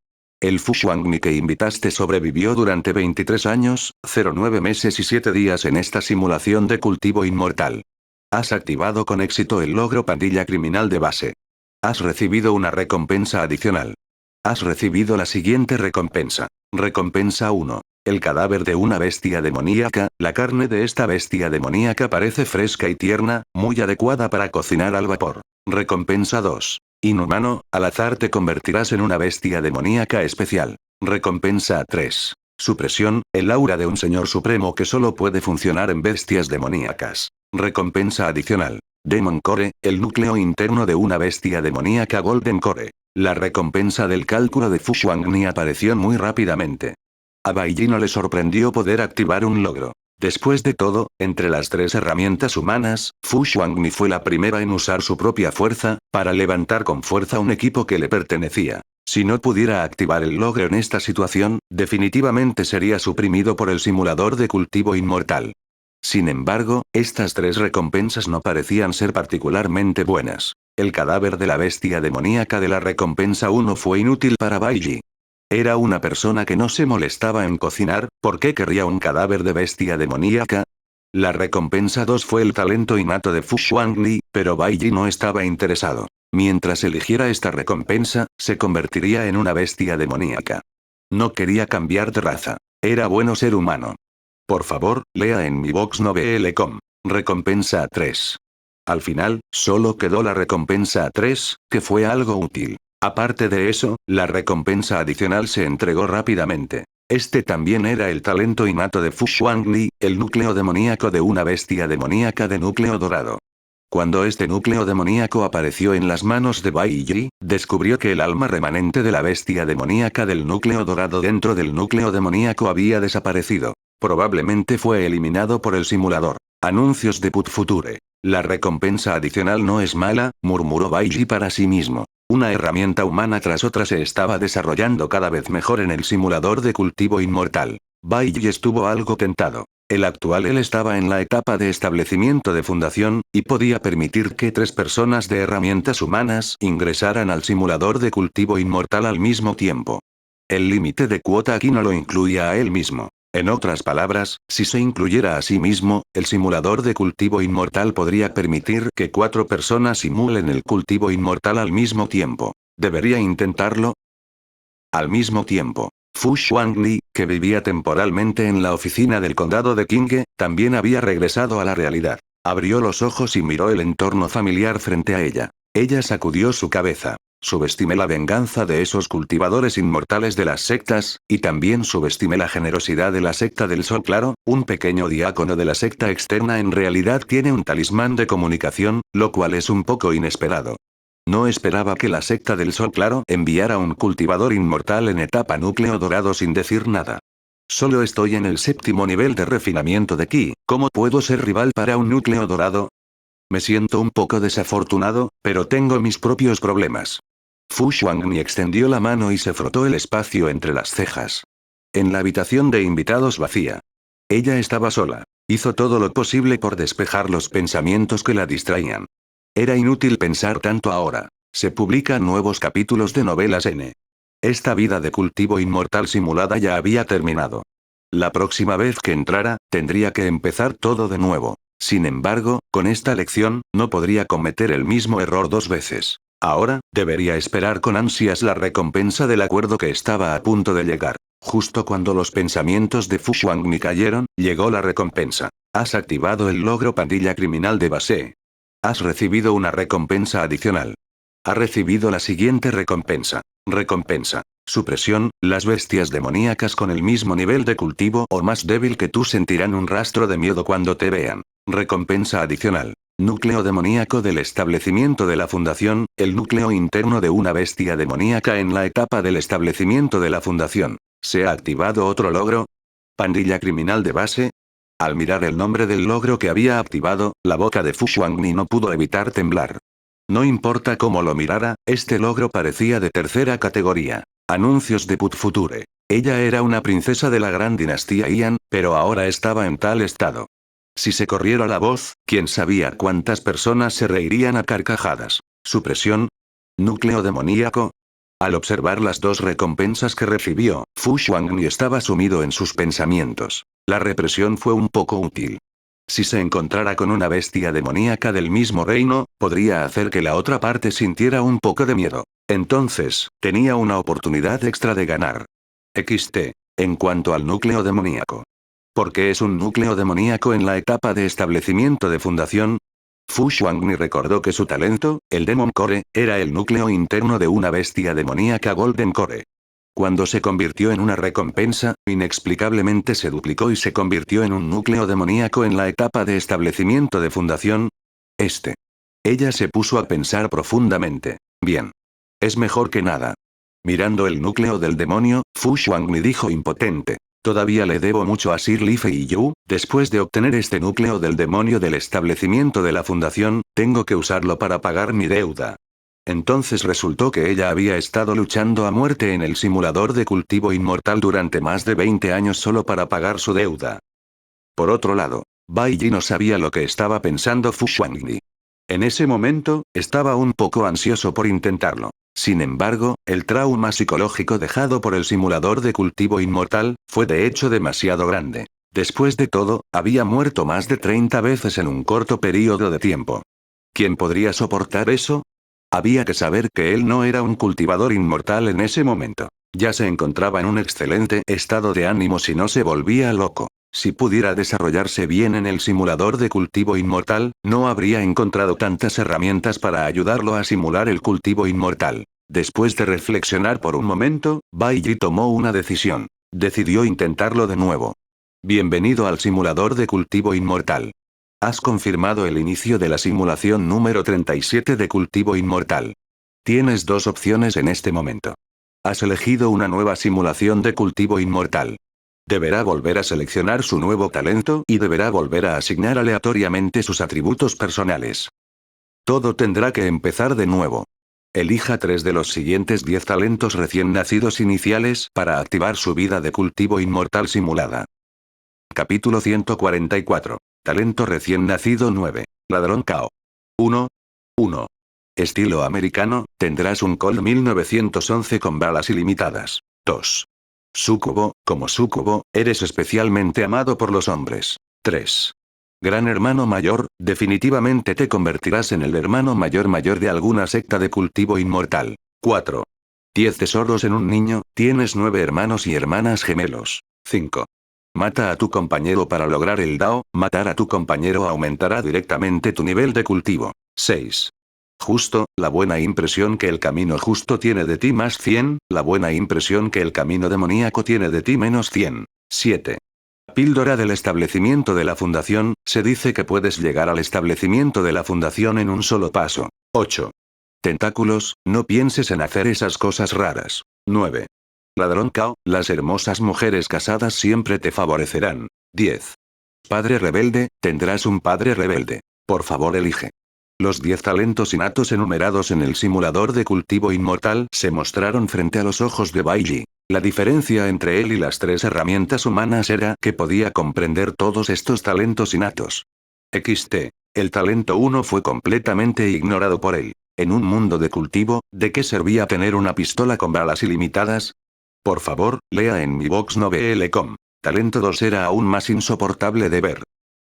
El Fu Xuangni que invitaste sobrevivió durante 23 años, 09 meses y 7 días en esta simulación de cultivo inmortal. Has activado con éxito el logro pandilla criminal de base. Has recibido una recompensa adicional. Has recibido la siguiente recompensa. Recompensa 1. El cadáver de una bestia demoníaca. La carne de esta bestia demoníaca parece fresca y tierna, muy adecuada para cocinar al vapor. Recompensa 2. Inhumano, al azar te convertirás en una bestia demoníaca especial. Recompensa 3. Supresión, el aura de un señor supremo que solo puede funcionar en bestias demoníacas. Recompensa adicional. Demon Core, el núcleo interno de una bestia demoníaca Golden Core. La recompensa del cálculo de Fu Xuangni apareció muy rápidamente. A Bai Yi no le sorprendió poder activar un logro. Después de todo, entre las tres herramientas humanas, Fu Xuangni fue la primera en usar su propia fuerza, para levantar con fuerza un equipo que le pertenecía. Si no pudiera activar el logro en esta situación, definitivamente sería suprimido por el simulador de cultivo inmortal. Sin embargo, estas tres recompensas no parecían ser particularmente buenas. El cadáver de la bestia demoníaca de la recompensa 1 fue inútil para Bai Yi. Era una persona que no se molestaba en cocinar, ¿por qué querría un cadáver de bestia demoníaca? La recompensa 2 fue el talento innato de Fu Xuangli, pero Bai Yi no estaba interesado. Mientras eligiera esta recompensa, se convertiría en una bestia demoníaca. No quería cambiar de raza. Era bueno ser humano. Por favor, lea en mi box novel.com. Recompensa 3. Al final, solo quedó la recompensa 3, que fue algo útil. Aparte de eso, la recompensa adicional se entregó rápidamente. Este también era el talento innato de Fu Xuangli, el núcleo demoníaco de una bestia demoníaca de núcleo dorado. Cuando este núcleo demoníaco apareció en las manos de Bai Yi, descubrió que el alma remanente de la bestia demoníaca del núcleo dorado dentro del núcleo demoníaco había desaparecido. Probablemente fue eliminado por el simulador. Anuncios de Put Future. La recompensa adicional no es mala, murmuró Bai Yi para sí mismo. Una herramienta humana tras otra se estaba desarrollando cada vez mejor en el simulador de cultivo inmortal. Bai Yi estuvo algo tentado. El actual él estaba en la etapa de establecimiento de fundación, y podía permitir que 3 personas de herramientas humanas ingresaran al simulador de cultivo inmortal al mismo tiempo. El límite de cuota aquí no lo incluía a él mismo. En otras palabras, si se incluyera a sí mismo, el simulador de cultivo inmortal podría permitir que 4 personas simulen el cultivo inmortal al mismo tiempo. ¿Debería intentarlo? Al mismo tiempo, Fu Xuangli, que vivía temporalmente en la oficina del condado de Qinghe, también había regresado a la realidad. Abrió los ojos y miró el entorno familiar frente a ella. Ella sacudió su cabeza. Subestimé la venganza de esos cultivadores inmortales de las sectas, y también subestimé la generosidad de la secta del Sol Claro. Un pequeño diácono de la secta externa en realidad tiene un talismán de comunicación, lo cual es un poco inesperado. No esperaba que la secta del Sol Claro enviara un cultivador inmortal en etapa núcleo dorado sin decir nada. Solo estoy en el 7º nivel de refinamiento de Ki, ¿cómo puedo ser rival para un núcleo dorado? Me siento un poco desafortunado, pero tengo mis propios problemas. Fu Xuangni extendió la mano y se frotó el espacio entre las cejas. En la habitación de invitados vacía. Ella estaba sola. Hizo todo lo posible por despejar los pensamientos que la distraían. Era inútil pensar tanto ahora. Se publican nuevos capítulos de novelas N. Esta vida de cultivo inmortal simulada ya había terminado. La próxima vez que entrara, tendría que empezar todo de nuevo. Sin embargo, con esta lección, no podría cometer el mismo error 2 veces. Ahora, debería esperar con ansias la recompensa del acuerdo que estaba a punto de llegar. Justo cuando los pensamientos de Fu Xuangni cayeron, llegó la recompensa. Has activado el logro pandilla criminal de base. Has recibido una recompensa adicional. Ha recibido la siguiente recompensa. Recompensa. Supresión, las bestias demoníacas con el mismo nivel de cultivo o más débil que tú sentirán un rastro de miedo cuando te vean. Recompensa adicional. Núcleo demoníaco del establecimiento de la fundación, el núcleo interno de una bestia demoníaca en la etapa del establecimiento de la fundación. ¿Se ha activado otro logro? Pandilla criminal de base. Al mirar el nombre del logro que había activado, la boca de Fu Xuangni no pudo evitar temblar. No importa cómo lo mirara, este logro parecía de tercera categoría. Anuncios de Put Future. Ella era una princesa de la gran dinastía Ian, pero ahora estaba en tal estado. Si se corriera la voz, quién sabía cuántas personas se reirían a carcajadas. Supresión. Núcleo demoníaco. Al observar las 2 recompensas que recibió, Fu Xuangni estaba sumido en sus pensamientos. La represión fue un poco útil. Si se encontrara con una bestia demoníaca del mismo reino, podría hacer que la otra parte sintiera un poco de miedo. Entonces, tenía una oportunidad extra de ganar. XT. En cuanto al núcleo demoníaco. ¿Por qué es un núcleo demoníaco en la etapa de establecimiento de fundación? Fu Xuangni recordó que su talento, el Demon Core, era el núcleo interno de una bestia demoníaca Golden Core. Cuando se convirtió en una recompensa, inexplicablemente se duplicó y se convirtió en un núcleo demoníaco en la etapa de establecimiento de fundación. Ella se puso a pensar profundamente. Bien. Es mejor que nada. Mirando el núcleo del demonio, Fu Xuanmi dijo impotente. Todavía le debo mucho a Sir Li Fei y Yu, después de obtener este núcleo del demonio del establecimiento de la fundación, tengo que usarlo para pagar mi deuda. Entonces resultó que ella había estado luchando a muerte en el simulador de cultivo inmortal durante más de 20 años solo para pagar su deuda. Por otro lado, Bai Yi no sabía lo que estaba pensando Fu Xuanmi. En ese momento, estaba un poco ansioso por intentarlo. Sin embargo, el trauma psicológico dejado por el simulador de cultivo inmortal, fue de hecho demasiado grande. Después de todo, había muerto más de 30 veces en un corto periodo de tiempo. ¿Quién podría soportar eso? Había que saber que él no era un cultivador inmortal en ese momento. Ya se encontraba en un excelente estado de ánimo si no se volvía loco. Si pudiera desarrollarse bien en el simulador de cultivo inmortal, no habría encontrado tantas herramientas para ayudarlo a simular el cultivo inmortal. Después de reflexionar por un momento, Bai Yi tomó una decisión. Decidió intentarlo de nuevo. Bienvenido al simulador de cultivo inmortal. Has confirmado el inicio de la simulación número 37 de cultivo inmortal. Tienes dos opciones en este momento. Has elegido una nueva simulación de cultivo inmortal. Deberá volver a seleccionar su nuevo talento y deberá volver a asignar aleatoriamente sus atributos personales. Todo tendrá que empezar de nuevo. Elija 3 de los siguientes 10 talentos recién nacidos iniciales para activar su vida de cultivo inmortal simulada. Capítulo 144. Talento recién nacido 9. Ladrón Cao. 1. Estilo americano, tendrás un Colt 1911 con balas ilimitadas. 2. Súcubo, como súcubo, eres especialmente amado por los hombres. 3. Gran hermano mayor, definitivamente te convertirás en el hermano mayor de alguna secta de cultivo inmortal. 4. 10 tesoros en un niño, tienes 9 hermanos y hermanas gemelos. 5. Mata a tu compañero para lograr el Dao, matar a tu compañero aumentará directamente tu nivel de cultivo. 6. Justo, la buena impresión que el camino justo tiene de ti más 100, la buena impresión que el camino demoníaco tiene de ti menos 100. 7. Píldora del establecimiento de la fundación, se dice que puedes llegar al establecimiento de la fundación en un solo paso. 8. Tentáculos, no pienses en hacer esas cosas raras. 9. Ladrón Cao, las hermosas mujeres casadas siempre te favorecerán. 10. Padre rebelde, tendrás un padre rebelde. Por favor elige. Los 10 talentos innatos enumerados en el simulador de cultivo inmortal se mostraron frente a los ojos de Bai Yi. La diferencia entre él y las 3 herramientas humanas era que podía comprender todos estos talentos innatos. XT. El talento 1 fue completamente ignorado por él. En un mundo de cultivo, ¿de qué servía tener una pistola con balas ilimitadas? Por favor, lea en mi box novel.com. Talento 2 era aún más insoportable de ver.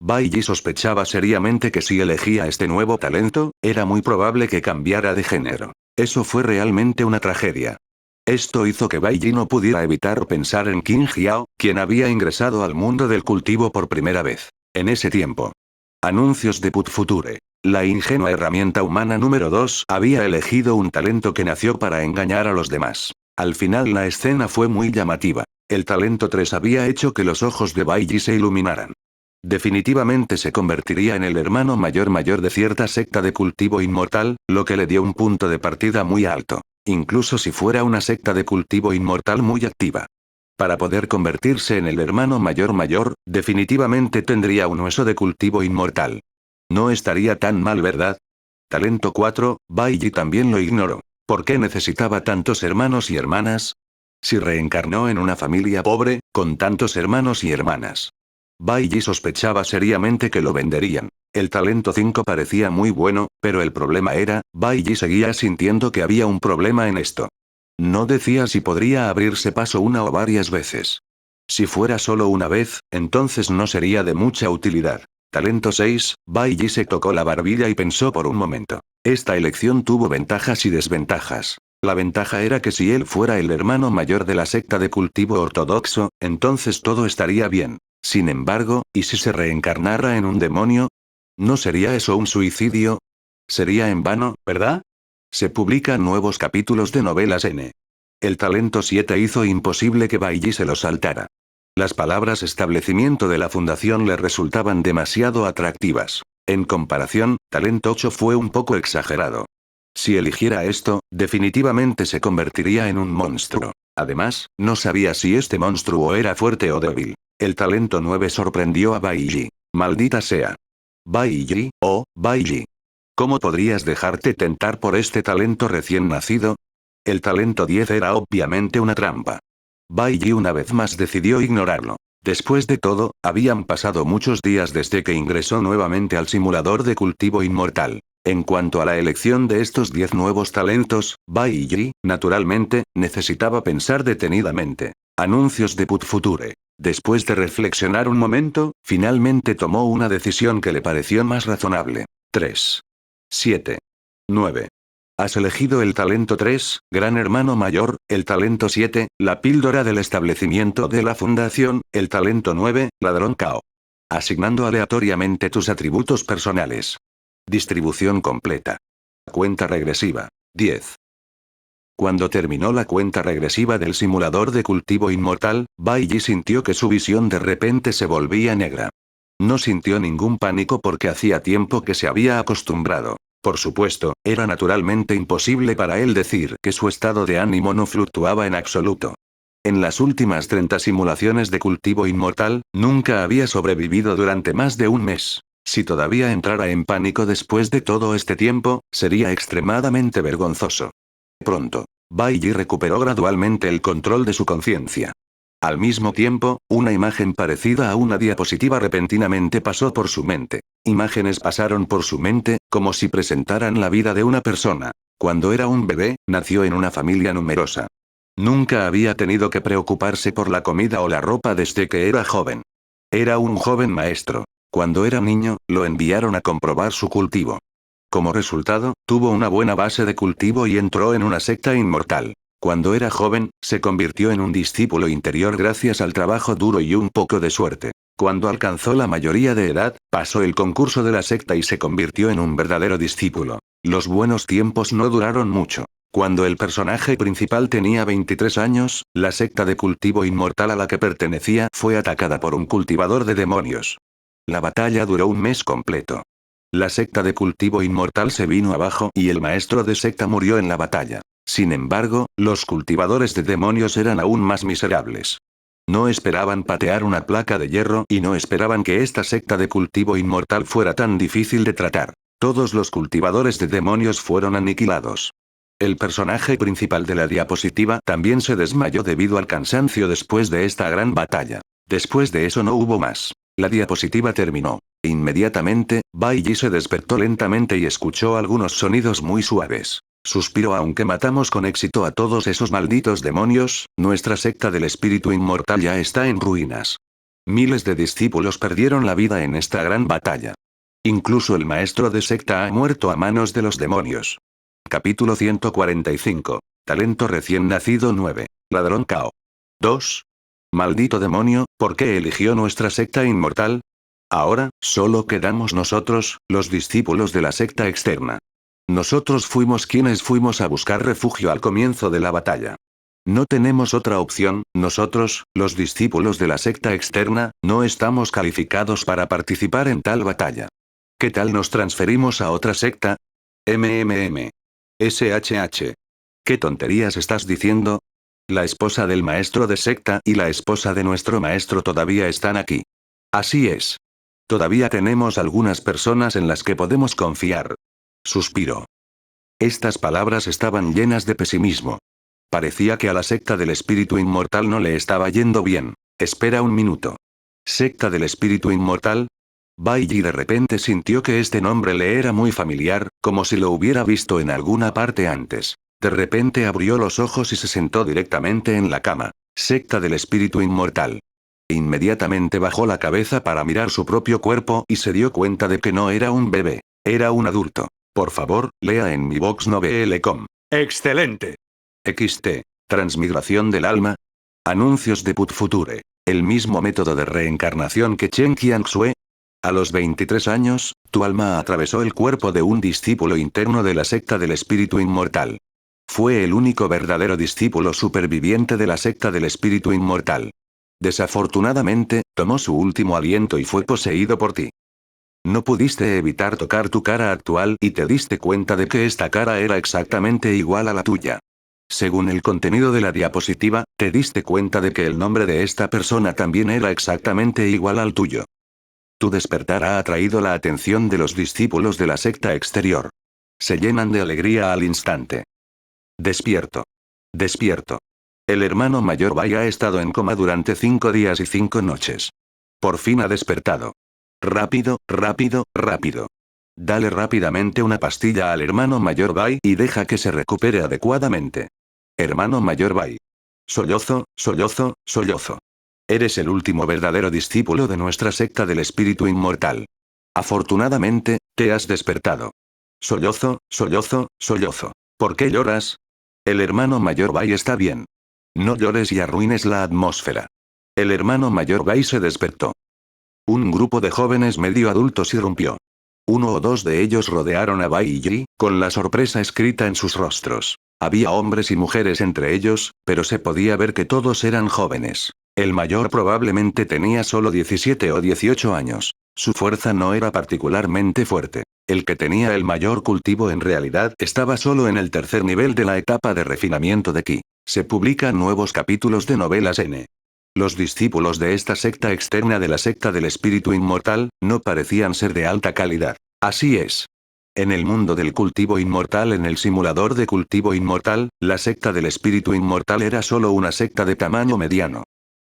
Bai Yi sospechaba seriamente que si elegía este nuevo talento, era muy probable que cambiara de género. Eso fue realmente una tragedia. Esto hizo que Bai Yi no pudiera evitar pensar en Qin Jiao, quien había ingresado al mundo del cultivo por primera vez. En ese tiempo. Anuncios de Put Future. La ingenua herramienta humana número 2 había elegido un talento que nació para engañar a los demás. Al final la escena fue muy llamativa. El talento 3 había hecho que los ojos de Bai Yi se iluminaran. Definitivamente se convertiría en el hermano mayor de cierta secta de cultivo inmortal, lo que le dio un punto de partida muy alto. Incluso si fuera una secta de cultivo inmortal muy activa. Para poder convertirse en el hermano mayor, definitivamente tendría un hueso de cultivo inmortal. No estaría tan mal, ¿verdad? Talento 4, Bai Yi también lo ignoró. ¿Por qué necesitaba tantos hermanos y hermanas? Si reencarnó en una familia pobre, con tantos hermanos y hermanas. Bai Yi sospechaba seriamente que lo venderían. El talento 5 parecía muy bueno, pero el problema era, Bai Yi seguía sintiendo que había un problema en esto. No decía si podría abrirse paso una o varias veces. Si fuera solo una vez, entonces no sería de mucha utilidad. Talento 6, Bai Yi se tocó la barbilla y pensó por un momento. Esta elección tuvo ventajas y desventajas. La ventaja era que si él fuera el hermano mayor de la secta de cultivo ortodoxo, entonces todo estaría bien. Sin embargo, ¿y si se reencarnara en un demonio? ¿No sería eso un suicidio? Sería en vano, ¿verdad? Se publican nuevos capítulos de novelas N. El talento 7 hizo imposible que Bailly se lo saltara. Las palabras establecimiento de la fundación le resultaban demasiado atractivas. En comparación, talento 8 fue un poco exagerado. Si eligiera esto, definitivamente se convertiría en un monstruo. Además, no sabía si este monstruo era fuerte o débil. El talento 9 sorprendió a Bailly. Maldita sea. Bailly, oh, Bailly. ¿Cómo podrías dejarte tentar por este talento recién nacido? El talento 10 era obviamente una trampa. Bailly una vez más decidió ignorarlo. Después de todo, habían pasado muchos días desde que ingresó nuevamente al simulador de cultivo inmortal. En cuanto a la elección de estos 10 nuevos talentos, Bailly, naturalmente, necesitaba pensar detenidamente. Anuncios de Put Future. Después de reflexionar un momento, finalmente tomó una decisión que le pareció más razonable. 3. 7. 9. Has elegido el talento 3, gran hermano mayor, el talento 7, la píldora del establecimiento de la fundación, el talento 9, ladrón Cao. Asignando aleatoriamente tus atributos personales. Distribución completa. Cuenta regresiva. 10. Cuando terminó la cuenta regresiva del simulador de cultivo inmortal, Bailly sintió que su visión de repente se volvía negra. No sintió ningún pánico porque hacía tiempo que se había acostumbrado. Por supuesto, era naturalmente imposible para él decir que su estado de ánimo no fluctuaba en absoluto. En las últimas 30 simulaciones de cultivo inmortal, nunca había sobrevivido durante más de un mes. Si todavía entrara en pánico después de todo este tiempo, sería extremadamente vergonzoso. Pronto, Bailly recuperó gradualmente el control de su conciencia. Al mismo tiempo, una imagen parecida a una diapositiva repentinamente pasó por su mente. Imágenes pasaron por su mente, como si presentaran la vida de una persona. Cuando era un bebé, nació en una familia numerosa. Nunca había tenido que preocuparse por la comida o la ropa desde que era joven. Era un joven maestro. Cuando era niño, lo enviaron a comprobar su cultivo. Como resultado, tuvo una buena base de cultivo y entró en una secta inmortal. Cuando era joven, se convirtió en un discípulo interior gracias al trabajo duro y un poco de suerte. Cuando alcanzó la mayoría de edad, pasó el concurso de la secta y se convirtió en un verdadero discípulo. Los buenos tiempos no duraron mucho. Cuando el personaje principal tenía 23 años, la secta de cultivo inmortal a la que pertenecía fue atacada por un cultivador de demonios. La batalla duró un mes completo. La secta de cultivo inmortal se vino abajo y el maestro de secta murió en la batalla. Sin embargo, los cultivadores de demonios eran aún más miserables. No esperaban patear una placa de hierro y no esperaban que esta secta de cultivo inmortal fuera tan difícil de tratar. Todos los cultivadores de demonios fueron aniquilados. El personaje principal de la diapositiva también se desmayó debido al cansancio después de esta gran batalla. Después de eso no hubo más. La diapositiva terminó. Inmediatamente, Bailly se despertó lentamente y escuchó algunos sonidos muy suaves. Suspiró: aunque matamos con éxito a todos esos malditos demonios, nuestra secta del espíritu inmortal ya está en ruinas. Miles de discípulos perdieron la vida en esta gran batalla. Incluso el maestro de secta ha muerto a manos de los demonios. Capítulo 145. Talento recién nacido 9. Ladrón Cao. 2. Maldito demonio, ¿por qué eligió nuestra secta inmortal? Ahora, solo quedamos nosotros, los discípulos de la secta externa. Nosotros fuimos quienes fuimos a buscar refugio al comienzo de la batalla. No tenemos otra opción, nosotros, los discípulos de la secta externa, no estamos calificados para participar en tal batalla. ¿Qué tal nos transferimos a otra secta? SHH. ¿Qué tonterías estás diciendo? La esposa del maestro de secta y la esposa de nuestro maestro todavía están aquí. Así es. Todavía tenemos algunas personas en las que podemos confiar. Suspiró. Estas palabras estaban llenas de pesimismo. Parecía que a la secta del espíritu inmortal no le estaba yendo bien. Espera un minuto. ¿Secta del espíritu inmortal? Bailly de repente sintió que este nombre le era muy familiar, como si lo hubiera visto en alguna parte antes. De repente abrió los ojos y se sentó directamente en la cama. Secta del espíritu inmortal. Inmediatamente bajó la cabeza para mirar su propio cuerpo y se dio cuenta de que no era un bebé, era un adulto. Por favor, lea en mi box novel.com. ¡Excelente! XT. Transmigración del alma. Anuncios de Put Future. El mismo método de reencarnación que Chen Qianxue. A los 23 años, tu alma atravesó el cuerpo de un discípulo interno de la secta del espíritu inmortal. Fue el único verdadero discípulo superviviente de la secta del espíritu inmortal. Desafortunadamente, tomó su último aliento y fue poseído por ti. No pudiste evitar tocar tu cara actual y te diste cuenta de que esta cara era exactamente igual a la tuya. Según el contenido de la diapositiva, te diste cuenta de que el nombre de esta persona también era exactamente igual al tuyo. Tu despertar ha atraído la atención de los discípulos de la secta exterior. Se llenan de alegría al instante. Despierto. Despierto. El hermano mayor Bai ha estado en coma durante 5 días y 5 noches. Por fin ha despertado. Rápido, rápido, rápido. Dale rápidamente una pastilla al hermano mayor Bai y deja que se recupere adecuadamente. Hermano mayor Bai. Sollozo, sollozo, sollozo. Eres el último verdadero discípulo de nuestra secta del espíritu inmortal. Afortunadamente, te has despertado. Sollozo, sollozo, sollozo. ¿Por qué lloras? El hermano mayor Bai está bien. No llores y arruines la atmósfera. El hermano mayor Bai se despertó. Un grupo de jóvenes medio adultos irrumpió. 1 o 2 de ellos rodearon a Bai y Yi, con la sorpresa escrita en sus rostros. Había hombres y mujeres entre ellos, pero se podía ver que todos eran jóvenes. El mayor probablemente tenía solo 17 o 18 años. Su fuerza no era particularmente fuerte. El que tenía el mayor cultivo en realidad estaba solo en el tercer nivel de la etapa de refinamiento de Ki. Se publican nuevos capítulos de novelas N. Los discípulos de esta secta externa de la secta del espíritu inmortal, no parecían ser de alta calidad. Así es. En el mundo del cultivo inmortal, en el simulador de cultivo inmortal, la secta del espíritu inmortal era solo una secta de tamaño mediano.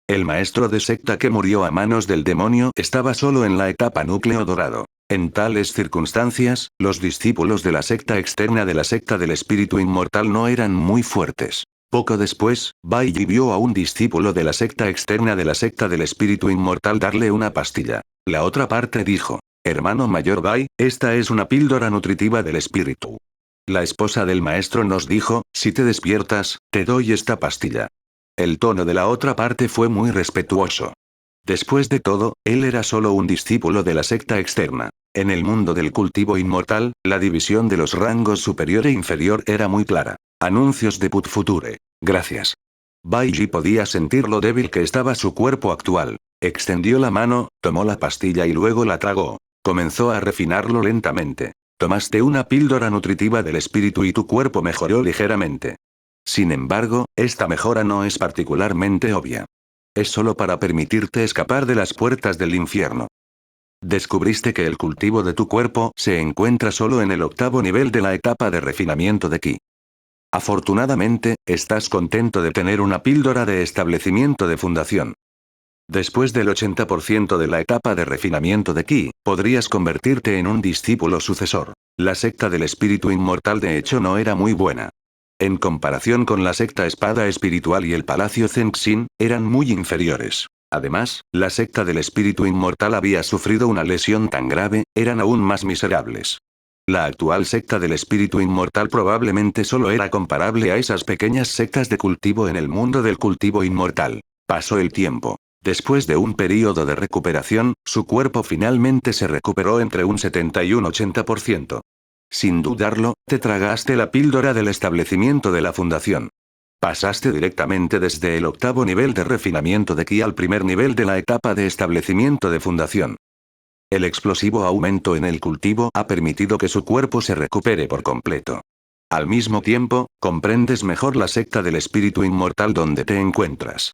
El maestro de secta que murió a manos del demonio estaba solo en la etapa núcleo dorado. En tales circunstancias, los discípulos de la secta externa de la secta del espíritu inmortal no eran muy fuertes. Poco después, Bai Yi vio a un discípulo de la secta externa de la secta del espíritu inmortal darle una pastilla. La otra parte dijo: hermano mayor Bai, esta es una píldora nutritiva del espíritu. La esposa del maestro nos dijo, si te despiertas, te doy esta pastilla. El tono de la otra parte fue muy respetuoso. Después de todo, él era solo un discípulo de la secta externa. En el mundo del cultivo inmortal, la división de los rangos superior e inferior era muy clara. Anuncios de Put Future. Gracias. Bai Yi podía sentir lo débil que estaba su cuerpo actual. Extendió la mano, tomó la pastilla y luego la tragó. Comenzó a refinarlo lentamente. Tomaste una píldora nutritiva del espíritu y tu cuerpo mejoró ligeramente. Sin embargo, esta mejora no es particularmente obvia. Es solo para permitirte escapar de las puertas del infierno. Descubriste que el cultivo de tu cuerpo se encuentra solo en el 8º nivel de la etapa de refinamiento de Ki. Afortunadamente, estás contento de tener una píldora de establecimiento de fundación. Después del 80% de la etapa de refinamiento de Ki, podrías convertirte en un discípulo sucesor. La secta del espíritu inmortal de hecho no era muy buena. En comparación con la secta espada espiritual y el palacio Zengxin, eran muy inferiores. Además, la secta del espíritu inmortal había sufrido una lesión tan grave, eran aún más miserables. La actual secta del espíritu inmortal probablemente solo era comparable a esas pequeñas sectas de cultivo en el mundo del cultivo inmortal. Pasó el tiempo. Después de un período de recuperación, su cuerpo finalmente se recuperó entre un 70 y un 80%. Sin dudarlo, te tragaste la píldora del establecimiento de la fundación. Pasaste directamente desde el 8º nivel de refinamiento de Ki al primer nivel de la etapa de establecimiento de fundación. El explosivo aumento en el cultivo ha permitido que su cuerpo se recupere por completo. Al mismo tiempo, comprendes mejor la secta del espíritu inmortal donde te encuentras.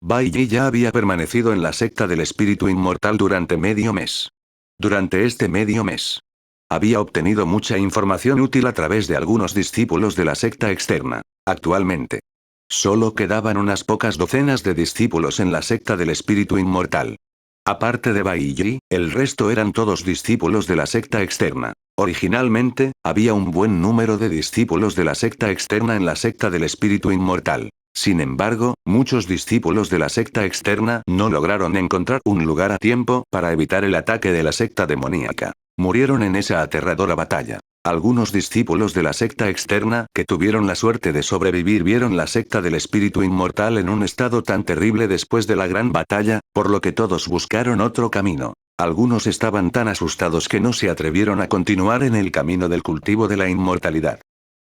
Bai Yi ya había permanecido en la secta del espíritu inmortal durante medio mes. Durante este medio mes, había obtenido mucha información útil a través de algunos discípulos de la secta externa. Actualmente, solo quedaban unas pocas docenas de discípulos en la secta del espíritu inmortal. Aparte de Bai Yi, el resto eran todos discípulos de la secta externa. Originalmente, había un buen número de discípulos de la secta externa en la secta del espíritu inmortal. Sin embargo, muchos discípulos de la secta externa no lograron encontrar un lugar a tiempo para evitar el ataque de la secta demoníaca. Murieron en esa aterradora batalla. Algunos discípulos de la secta externa que tuvieron la suerte de sobrevivir vieron la secta del espíritu inmortal en un estado tan terrible después de la gran batalla, por lo que todos buscaron otro camino. Algunos estaban tan asustados que no se atrevieron a continuar en el camino del cultivo de la inmortalidad.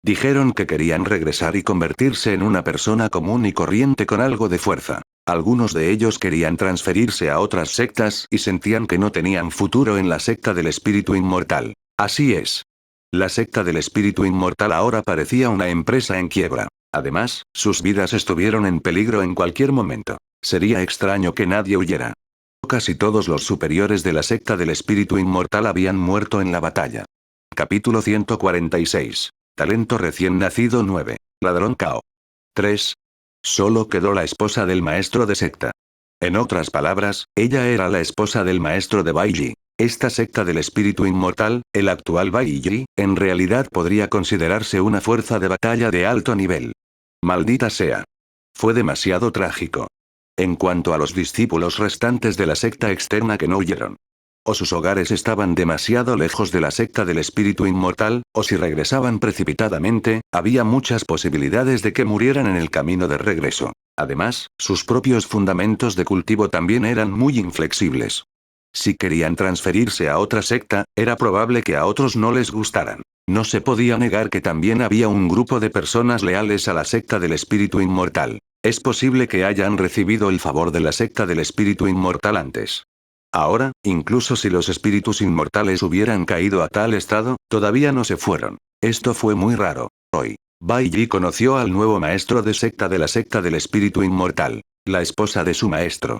Dijeron que querían regresar y convertirse en una persona común y corriente con algo de fuerza. Algunos de ellos querían transferirse a otras sectas y sentían que no tenían futuro en la secta del espíritu inmortal. Así es. La secta del espíritu inmortal ahora parecía una empresa en quiebra. Además, sus vidas estuvieron en peligro en cualquier momento. Sería extraño que nadie huyera. Casi todos los superiores de la secta del espíritu inmortal habían muerto en la batalla. Capítulo 146. Talento recién nacido 9. Ladrón Cao. 3. Solo quedó la esposa del maestro de secta. En otras palabras, ella era la esposa del maestro de Baiji. Esta secta del espíritu inmortal, el actual Baiji, en realidad podría considerarse una fuerza de batalla de alto nivel. Maldita sea. Fue demasiado trágico. En cuanto a los discípulos restantes de la secta externa que no huyeron, o sus hogares estaban demasiado lejos de la secta del espíritu inmortal, o si regresaban precipitadamente, había muchas posibilidades de que murieran en el camino de regreso. Además, sus propios fundamentos de cultivo también eran muy inflexibles. Si querían transferirse a otra secta, era probable que a otros no les gustaran. No se podía negar que también había un grupo de personas leales a la secta del espíritu inmortal. Es posible que hayan recibido el favor de la secta del espíritu inmortal antes. Ahora, incluso si los espíritus inmortales hubieran caído a tal estado, todavía no se fueron. Esto fue muy raro. Hoy, Baiji conoció al nuevo maestro de secta de la secta del espíritu inmortal, la esposa de su maestro.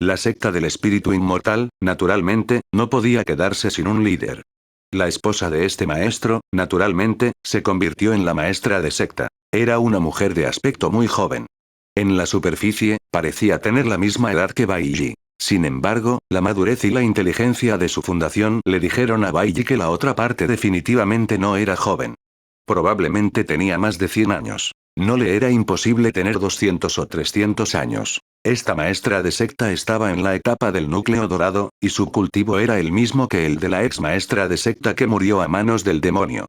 La secta del espíritu inmortal, naturalmente, no podía quedarse sin un líder. La esposa de este maestro, naturalmente, se convirtió en la maestra de secta. Era una mujer de aspecto muy joven. En la superficie, parecía tener la misma edad que Baiji. Sin embargo, la madurez y la inteligencia de su fundación le dijeron a Baiji que la otra parte definitivamente no era joven. Probablemente tenía más de 100 años. No le era imposible tener 200 o 300 años. Esta maestra de secta estaba en la etapa del núcleo dorado, y su cultivo era el mismo que el de la ex maestra de secta que murió a manos del demonio.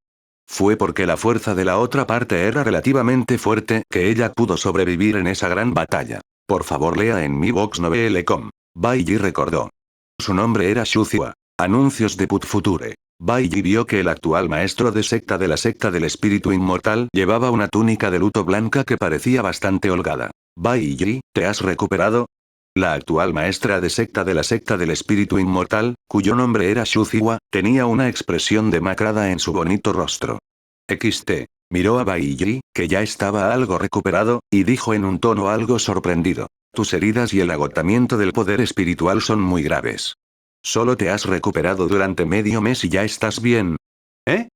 Fue porque la fuerza de la otra parte era relativamente fuerte que ella pudo sobrevivir en esa gran batalla. Por favor lea en mi box novele.com. Baiji recordó. Su nombre era Shuziwa. Anuncios de Put Future. Baiji vio que el actual maestro de secta de la secta del espíritu inmortal llevaba una túnica de luto blanca que parecía bastante holgada. Baiji, ¿te has recuperado? La actual maestra de secta de la secta del espíritu inmortal, cuyo nombre era Shuziwa, tenía una expresión demacrada en su bonito rostro. XT. Miró a Baiji, que ya estaba algo recuperado, y dijo en un tono algo sorprendido. Tus heridas y el agotamiento del poder espiritual son muy graves. Solo te has recuperado durante medio mes y ya estás bien. ¿Eh?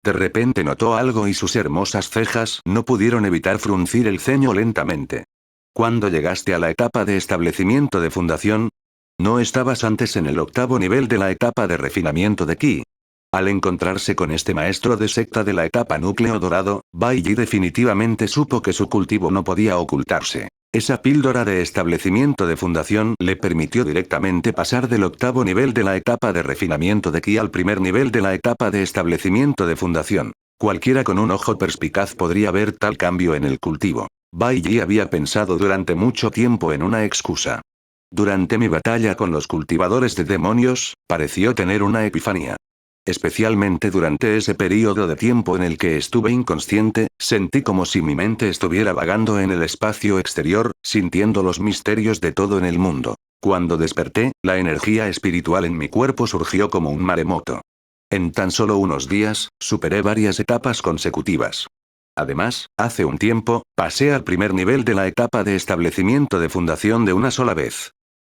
De repente notó algo y sus hermosas cejas no pudieron evitar fruncir el ceño lentamente. ¿Cuándo llegaste a la etapa de establecimiento de fundación? ¿No estabas antes en el 8º nivel de la etapa de refinamiento de Ki? Al encontrarse con este maestro de secta de la etapa núcleo dorado, Baiji definitivamente supo que su cultivo no podía ocultarse. Esa píldora de establecimiento de fundación le permitió directamente pasar del 8º nivel de la etapa de refinamiento de Ki al primer nivel de la etapa de establecimiento de fundación. Cualquiera con un ojo perspicaz podría ver tal cambio en el cultivo. Baiji había pensado durante mucho tiempo en una excusa. Durante mi batalla con los cultivadores de demonios, pareció tener una epifanía. Especialmente durante ese periodo de tiempo en el que estuve inconsciente, sentí como si mi mente estuviera vagando en el espacio exterior, sintiendo los misterios de todo en el mundo. Cuando desperté, la energía espiritual en mi cuerpo surgió como un maremoto. En tan solo unos días, superé varias etapas consecutivas. Además, hace un tiempo, pasé al primer nivel de la etapa de establecimiento de fundación de una sola vez.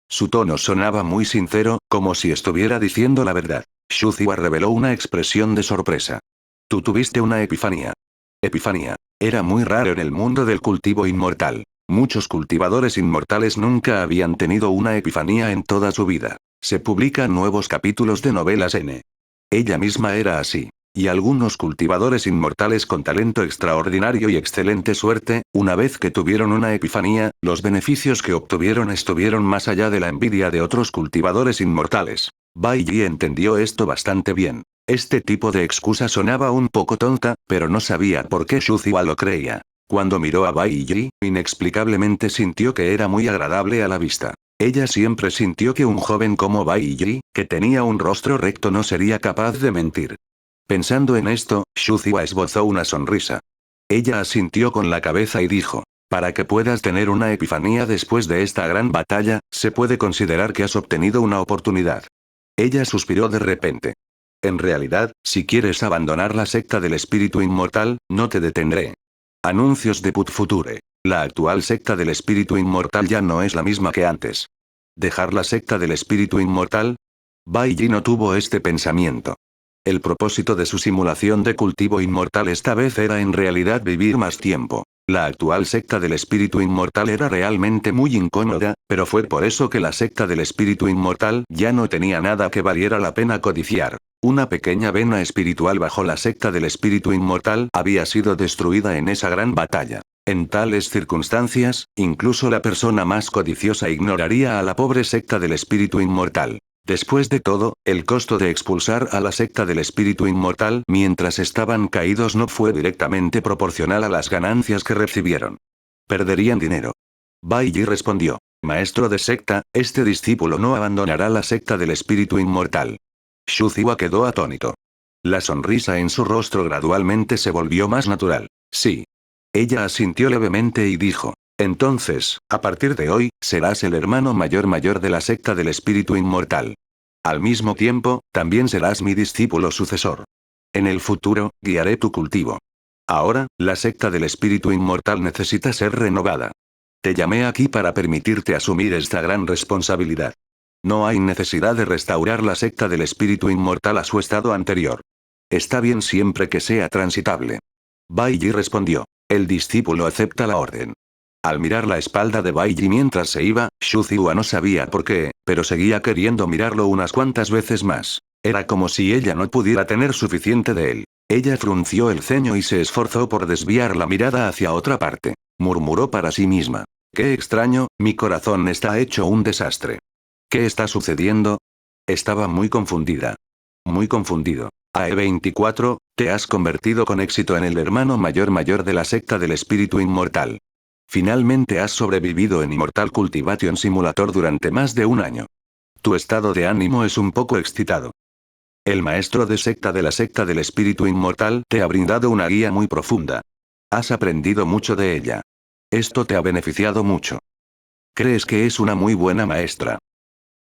Su tono sonaba muy sincero, como si estuviera diciendo la verdad. Shuziwa reveló una expresión de sorpresa. Tú tuviste una epifanía. Epifanía. Era muy raro en el mundo del cultivo inmortal. Muchos cultivadores inmortales nunca habían tenido una epifanía en toda su vida. Se publican nuevos capítulos de novelas N. Ella misma era así. Y algunos cultivadores inmortales con talento extraordinario y excelente suerte, una vez que tuvieron una epifanía, los beneficios que obtuvieron estuvieron más allá de la envidia de otros cultivadores inmortales. Baiji entendió esto bastante bien. Este tipo de excusa sonaba un poco tonta, pero no sabía por qué Shuziwa lo creía. Cuando miró a Baiji, inexplicablemente sintió que era muy agradable a la vista. Ella siempre sintió que un joven como Baiji, que tenía un rostro recto, no sería capaz de mentir. Pensando en esto, Xu Ziwa esbozó una sonrisa. Ella asintió con la cabeza y dijo: para que puedas tener una epifanía después de esta gran batalla, se puede considerar que has obtenido una oportunidad. Ella suspiró de repente. En realidad, si quieres abandonar la secta del espíritu inmortal, no te detendré. Anuncios de Put Future. La actual secta del espíritu inmortal ya no es la misma que antes. ¿Dejar la secta del espíritu inmortal? Bai Yi no tuvo este pensamiento. El propósito de su simulación de cultivo inmortal esta vez era en realidad vivir más tiempo. La actual secta del espíritu inmortal era realmente muy incómoda, pero fue por eso que la secta del espíritu inmortal ya no tenía nada que valiera la pena codiciar. Una pequeña vena espiritual bajo la secta del espíritu inmortal había sido destruida en esa gran batalla. En tales circunstancias, incluso la persona más codiciosa ignoraría a la pobre secta del espíritu inmortal. Después de todo, el costo de expulsar a la secta del espíritu inmortal mientras estaban caídos no fue directamente proporcional a las ganancias que recibieron. Perderían dinero. Bai Yi respondió: maestro de secta, este discípulo no abandonará la secta del espíritu inmortal. Xu Ziwa quedó atónito. La sonrisa en su rostro gradualmente se volvió más natural. Sí. Ella asintió levemente y dijo: entonces, a partir de hoy, serás el hermano mayor de la secta del espíritu inmortal. Al mismo tiempo, también serás mi discípulo sucesor. En el futuro, guiaré tu cultivo. Ahora, la secta del espíritu inmortal necesita ser renovada. Te llamé aquí para permitirte asumir esta gran responsabilidad. No hay necesidad de restaurar la secta del espíritu inmortal a su estado anterior. Está bien siempre que sea transitable. Bai Yi respondió. El discípulo acepta la orden. Al mirar la espalda de Bai Yi mientras se iba, Xu Ziwa no sabía por qué, pero seguía queriendo mirarlo unas cuantas veces más. Era como si ella no pudiera tener suficiente de él. Ella frunció el ceño y se esforzó por desviar la mirada hacia otra parte. Murmuró para sí misma. Qué extraño, mi corazón está hecho un desastre. ¿Qué está sucediendo? Estaba muy confundida. Muy confundido. AE24, te has convertido con éxito en el hermano mayor de la secta del espíritu inmortal. Finalmente has sobrevivido en Immortal Cultivation Simulator durante más de un año. Tu estado de ánimo es un poco excitado. El maestro de secta de la secta del espíritu inmortal te ha brindado una guía muy profunda. Has aprendido mucho de ella. Esto te ha beneficiado mucho. ¿Crees que es una muy buena maestra?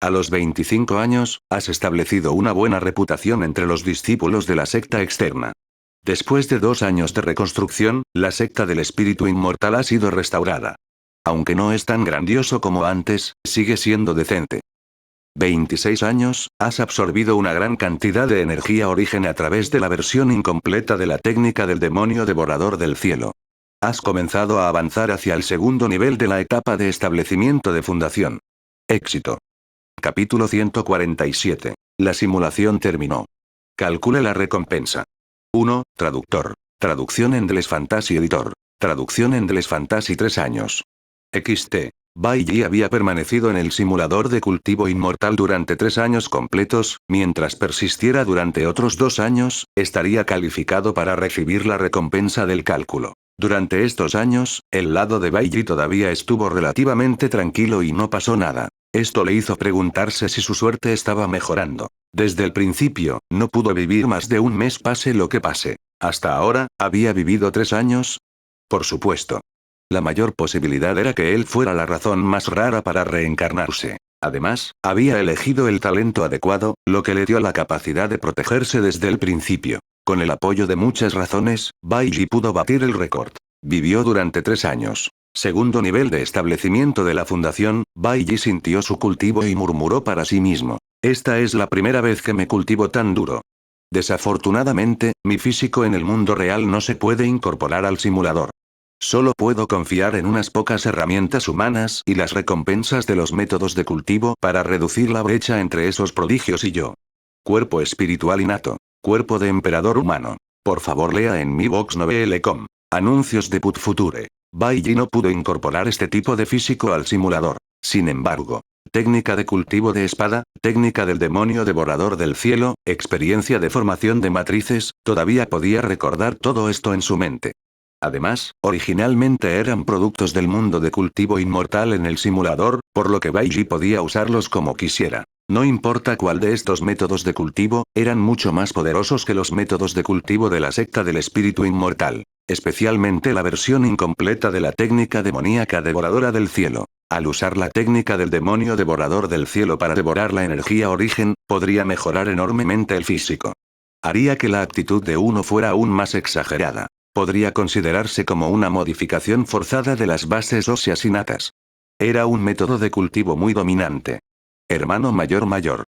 A los 25 años, has establecido una buena reputación entre los discípulos de la secta externa. Después de 2 años de reconstrucción, la secta del espíritu inmortal ha sido restaurada. Aunque no es tan grandioso como antes, sigue siendo decente. 26 años, has absorbido una gran cantidad de energía origen a través de la versión incompleta de la técnica del demonio devorador del cielo. Has comenzado a avanzar hacia el segundo nivel de la etapa de establecimiento de fundación. Éxito. Capítulo 147. La simulación terminó. Calcule la recompensa. 1. Traductor. Traducción en Endless Fantasy Editor. Traducción en Endless Fantasy 3 años. XT. Bai Yi había permanecido en el simulador de cultivo inmortal durante 3 años completos, mientras persistiera durante otros 2 años, estaría calificado para recibir la recompensa del cálculo. Durante estos años, el lado de Bai Yi todavía estuvo relativamente tranquilo y no pasó nada. Esto le hizo preguntarse si su suerte estaba mejorando. Desde el principio, no pudo vivir más de un mes pase lo que pase. Hasta ahora, ¿había vivido 3 años? Por supuesto. La mayor posibilidad era que él fuera la razón más rara para reencarnarse. Además, había elegido el talento adecuado, lo que le dio la capacidad de protegerse desde el principio. Con el apoyo de muchas razones, Bai Yi pudo batir el récord. Vivió durante 3 años. Segundo nivel de establecimiento de la fundación, Bai Yi sintió su cultivo y murmuró para sí mismo. Esta es la primera vez que me cultivo tan duro. Desafortunadamente, mi físico en el mundo real no se puede incorporar al simulador. Solo puedo confiar en unas pocas herramientas humanas y las recompensas de los métodos de cultivo para reducir la brecha entre esos prodigios y yo. Cuerpo espiritual innato. Cuerpo de emperador humano. Por favor lea en mi box novelle.com. Anuncios de Put Future. Bai Yi no pudo incorporar este tipo de físico al simulador. Sin embargo, técnica de cultivo de espada, técnica del demonio devorador del cielo, experiencia de formación de matrices, todavía podía recordar todo esto en su mente. Además, originalmente eran productos del mundo de cultivo inmortal en el simulador, por lo que Bai Yi podía usarlos como quisiera. No importa cuál de estos métodos de cultivo, eran mucho más poderosos que los métodos de cultivo de la secta del espíritu inmortal. Especialmente la versión incompleta de la técnica demoníaca devoradora del cielo. Al usar la técnica del demonio devorador del cielo para devorar la energía origen, podría mejorar enormemente el físico. Haría que la actitud de uno fuera aún más exagerada. Podría considerarse como una modificación forzada de las bases óseas innatas. Era un método de cultivo muy dominante. Hermano mayor.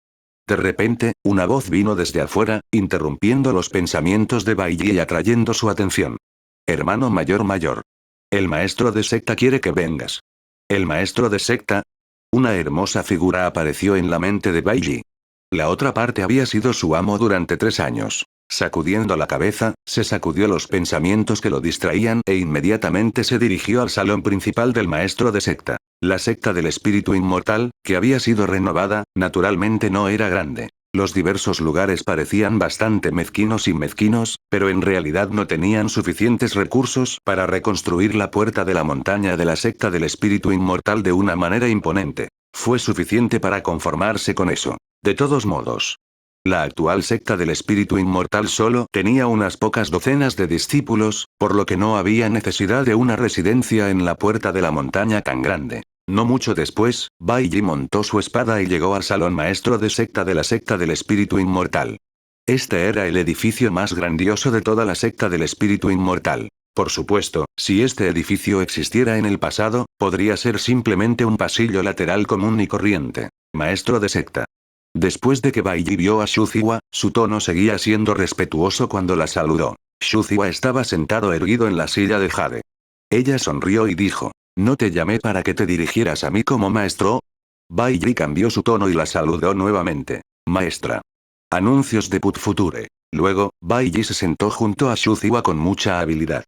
De repente, una voz vino desde afuera, interrumpiendo los pensamientos de Bailly y atrayendo su atención. Hermano mayor. El maestro de secta quiere que vengas. ¿El maestro de secta? Una hermosa figura apareció en la mente de Bailly. La otra parte había sido su amo durante 3 años. Sacudiendo la cabeza, se sacudió los pensamientos que lo distraían e inmediatamente se dirigió al salón principal del maestro de secta. La secta del espíritu inmortal, que había sido renovada, naturalmente no era grande. Los diversos lugares parecían bastante mezquinos, pero en realidad no tenían suficientes recursos para reconstruir la puerta de la montaña de la secta del espíritu inmortal de una manera imponente. Fue suficiente para conformarse con eso. De todos modos, la actual secta del espíritu inmortal solo tenía unas pocas docenas de discípulos, por lo que no había necesidad de una residencia en la puerta de la montaña tan grande. No mucho después, Bailly montó su espada y llegó al salón maestro de secta de la secta del espíritu inmortal. Este era el edificio más grandioso de toda la secta del espíritu inmortal. Por supuesto, si este edificio existiera en el pasado, podría ser simplemente un pasillo lateral común y corriente. Maestro de secta. Después de que Bailly vio a Shuziwa, su tono seguía siendo respetuoso cuando la saludó. Shuziwa estaba sentado erguido en la silla de jade. Ella sonrió y dijo: ¿No te llamé para que te dirigieras a mí como maestro? Bailly cambió su tono y la saludó nuevamente. Maestra. Anuncios de Put Future. Luego, Bailly se sentó junto a Shuziwa con mucha habilidad.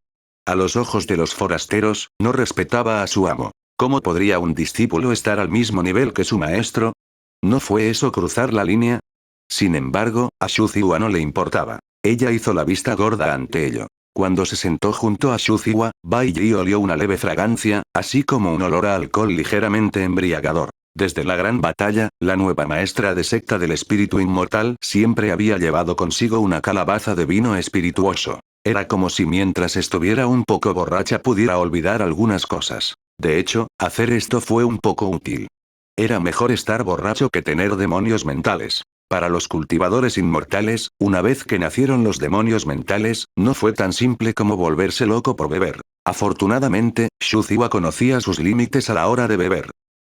A los ojos de los forasteros, no respetaba a su amo. ¿Cómo podría un discípulo estar al mismo nivel que su maestro? ¿No fue eso cruzar la línea? Sin embargo, a Shuziwa no le importaba. Ella hizo la vista gorda ante ello. Cuando se sentó junto a Shuziwa, Bailly olió una leve fragancia, así como un olor a alcohol ligeramente embriagador. Desde la gran batalla, la nueva maestra de secta del espíritu inmortal siempre había llevado consigo una calabaza de vino espirituoso. Era como si mientras estuviera un poco borracha pudiera olvidar algunas cosas. De hecho, hacer esto fue un poco útil. Era mejor estar borracho que tener demonios mentales. Para los cultivadores inmortales, una vez que nacieron los demonios mentales, no fue tan simple como volverse loco por beber. Afortunadamente, Shuziwa conocía sus límites a la hora de beber.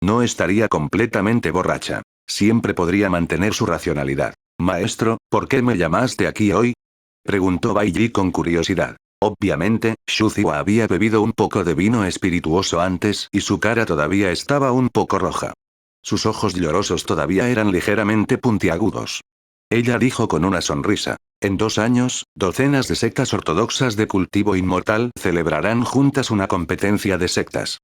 No estaría completamente borracha. Siempre podría mantener su racionalidad. Maestro, ¿por qué me llamaste aquí hoy? Preguntó Bailly con curiosidad. Obviamente, Shuziwa había bebido un poco de vino espirituoso antes y su cara todavía estaba un poco roja. Sus ojos llorosos todavía eran ligeramente puntiagudos. Ella dijo con una sonrisa: en 2 años, docenas de sectas ortodoxas de cultivo inmortal celebrarán juntas una competencia de sectas.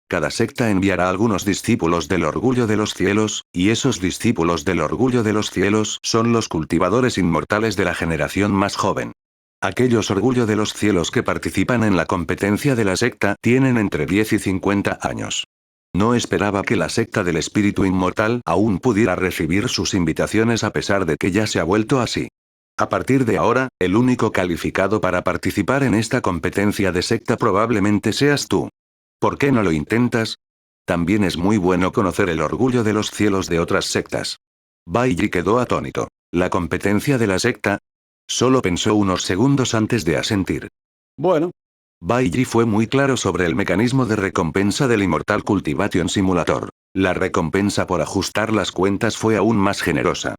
Cada secta enviará algunos discípulos del orgullo de los cielos, y esos discípulos del orgullo de los cielos son los cultivadores inmortales de la generación más joven. Aquellos orgullo de los cielos que participan en la competencia de la secta tienen entre 10 y 50 años. No esperaba que la secta del espíritu inmortal aún pudiera recibir sus invitaciones a pesar de que ya se ha vuelto así. A partir de ahora, el único calificado para participar en esta competencia de secta probablemente seas tú. ¿Por qué no lo intentas? También es muy bueno conocer el orgullo de los cielos de otras sectas. Bailly quedó atónito. ¿La competencia de la secta? Solo pensó unos segundos antes de asentir. Bueno. Bailly fue muy claro sobre el mecanismo de recompensa del Immortal Cultivation Simulator. La recompensa por ajustar las cuentas fue aún más generosa.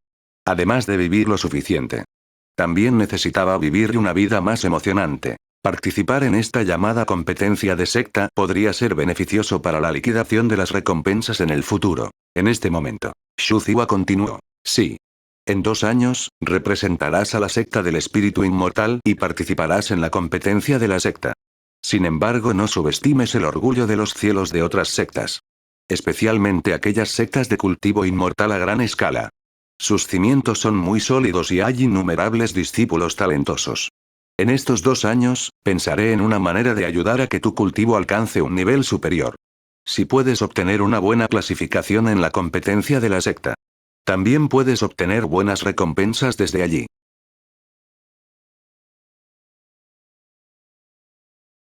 Además de vivir lo suficiente. También necesitaba vivir una vida más emocionante. Participar en esta llamada competencia de secta podría ser beneficioso para la liquidación de las recompensas en el futuro. En este momento, Shuziwa continuó. Sí. En 2 años, representarás a la secta del espíritu inmortal y participarás en la competencia de la secta. Sin embargo, no subestimes el orgullo de los cielos de otras sectas. Especialmente aquellas sectas de cultivo inmortal a gran escala. Sus cimientos son muy sólidos y hay innumerables discípulos talentosos. En estos 2 años, pensaré en una manera de ayudar a que tu cultivo alcance un nivel superior. Si puedes obtener una buena clasificación en la competencia de la secta. También puedes obtener buenas recompensas desde allí.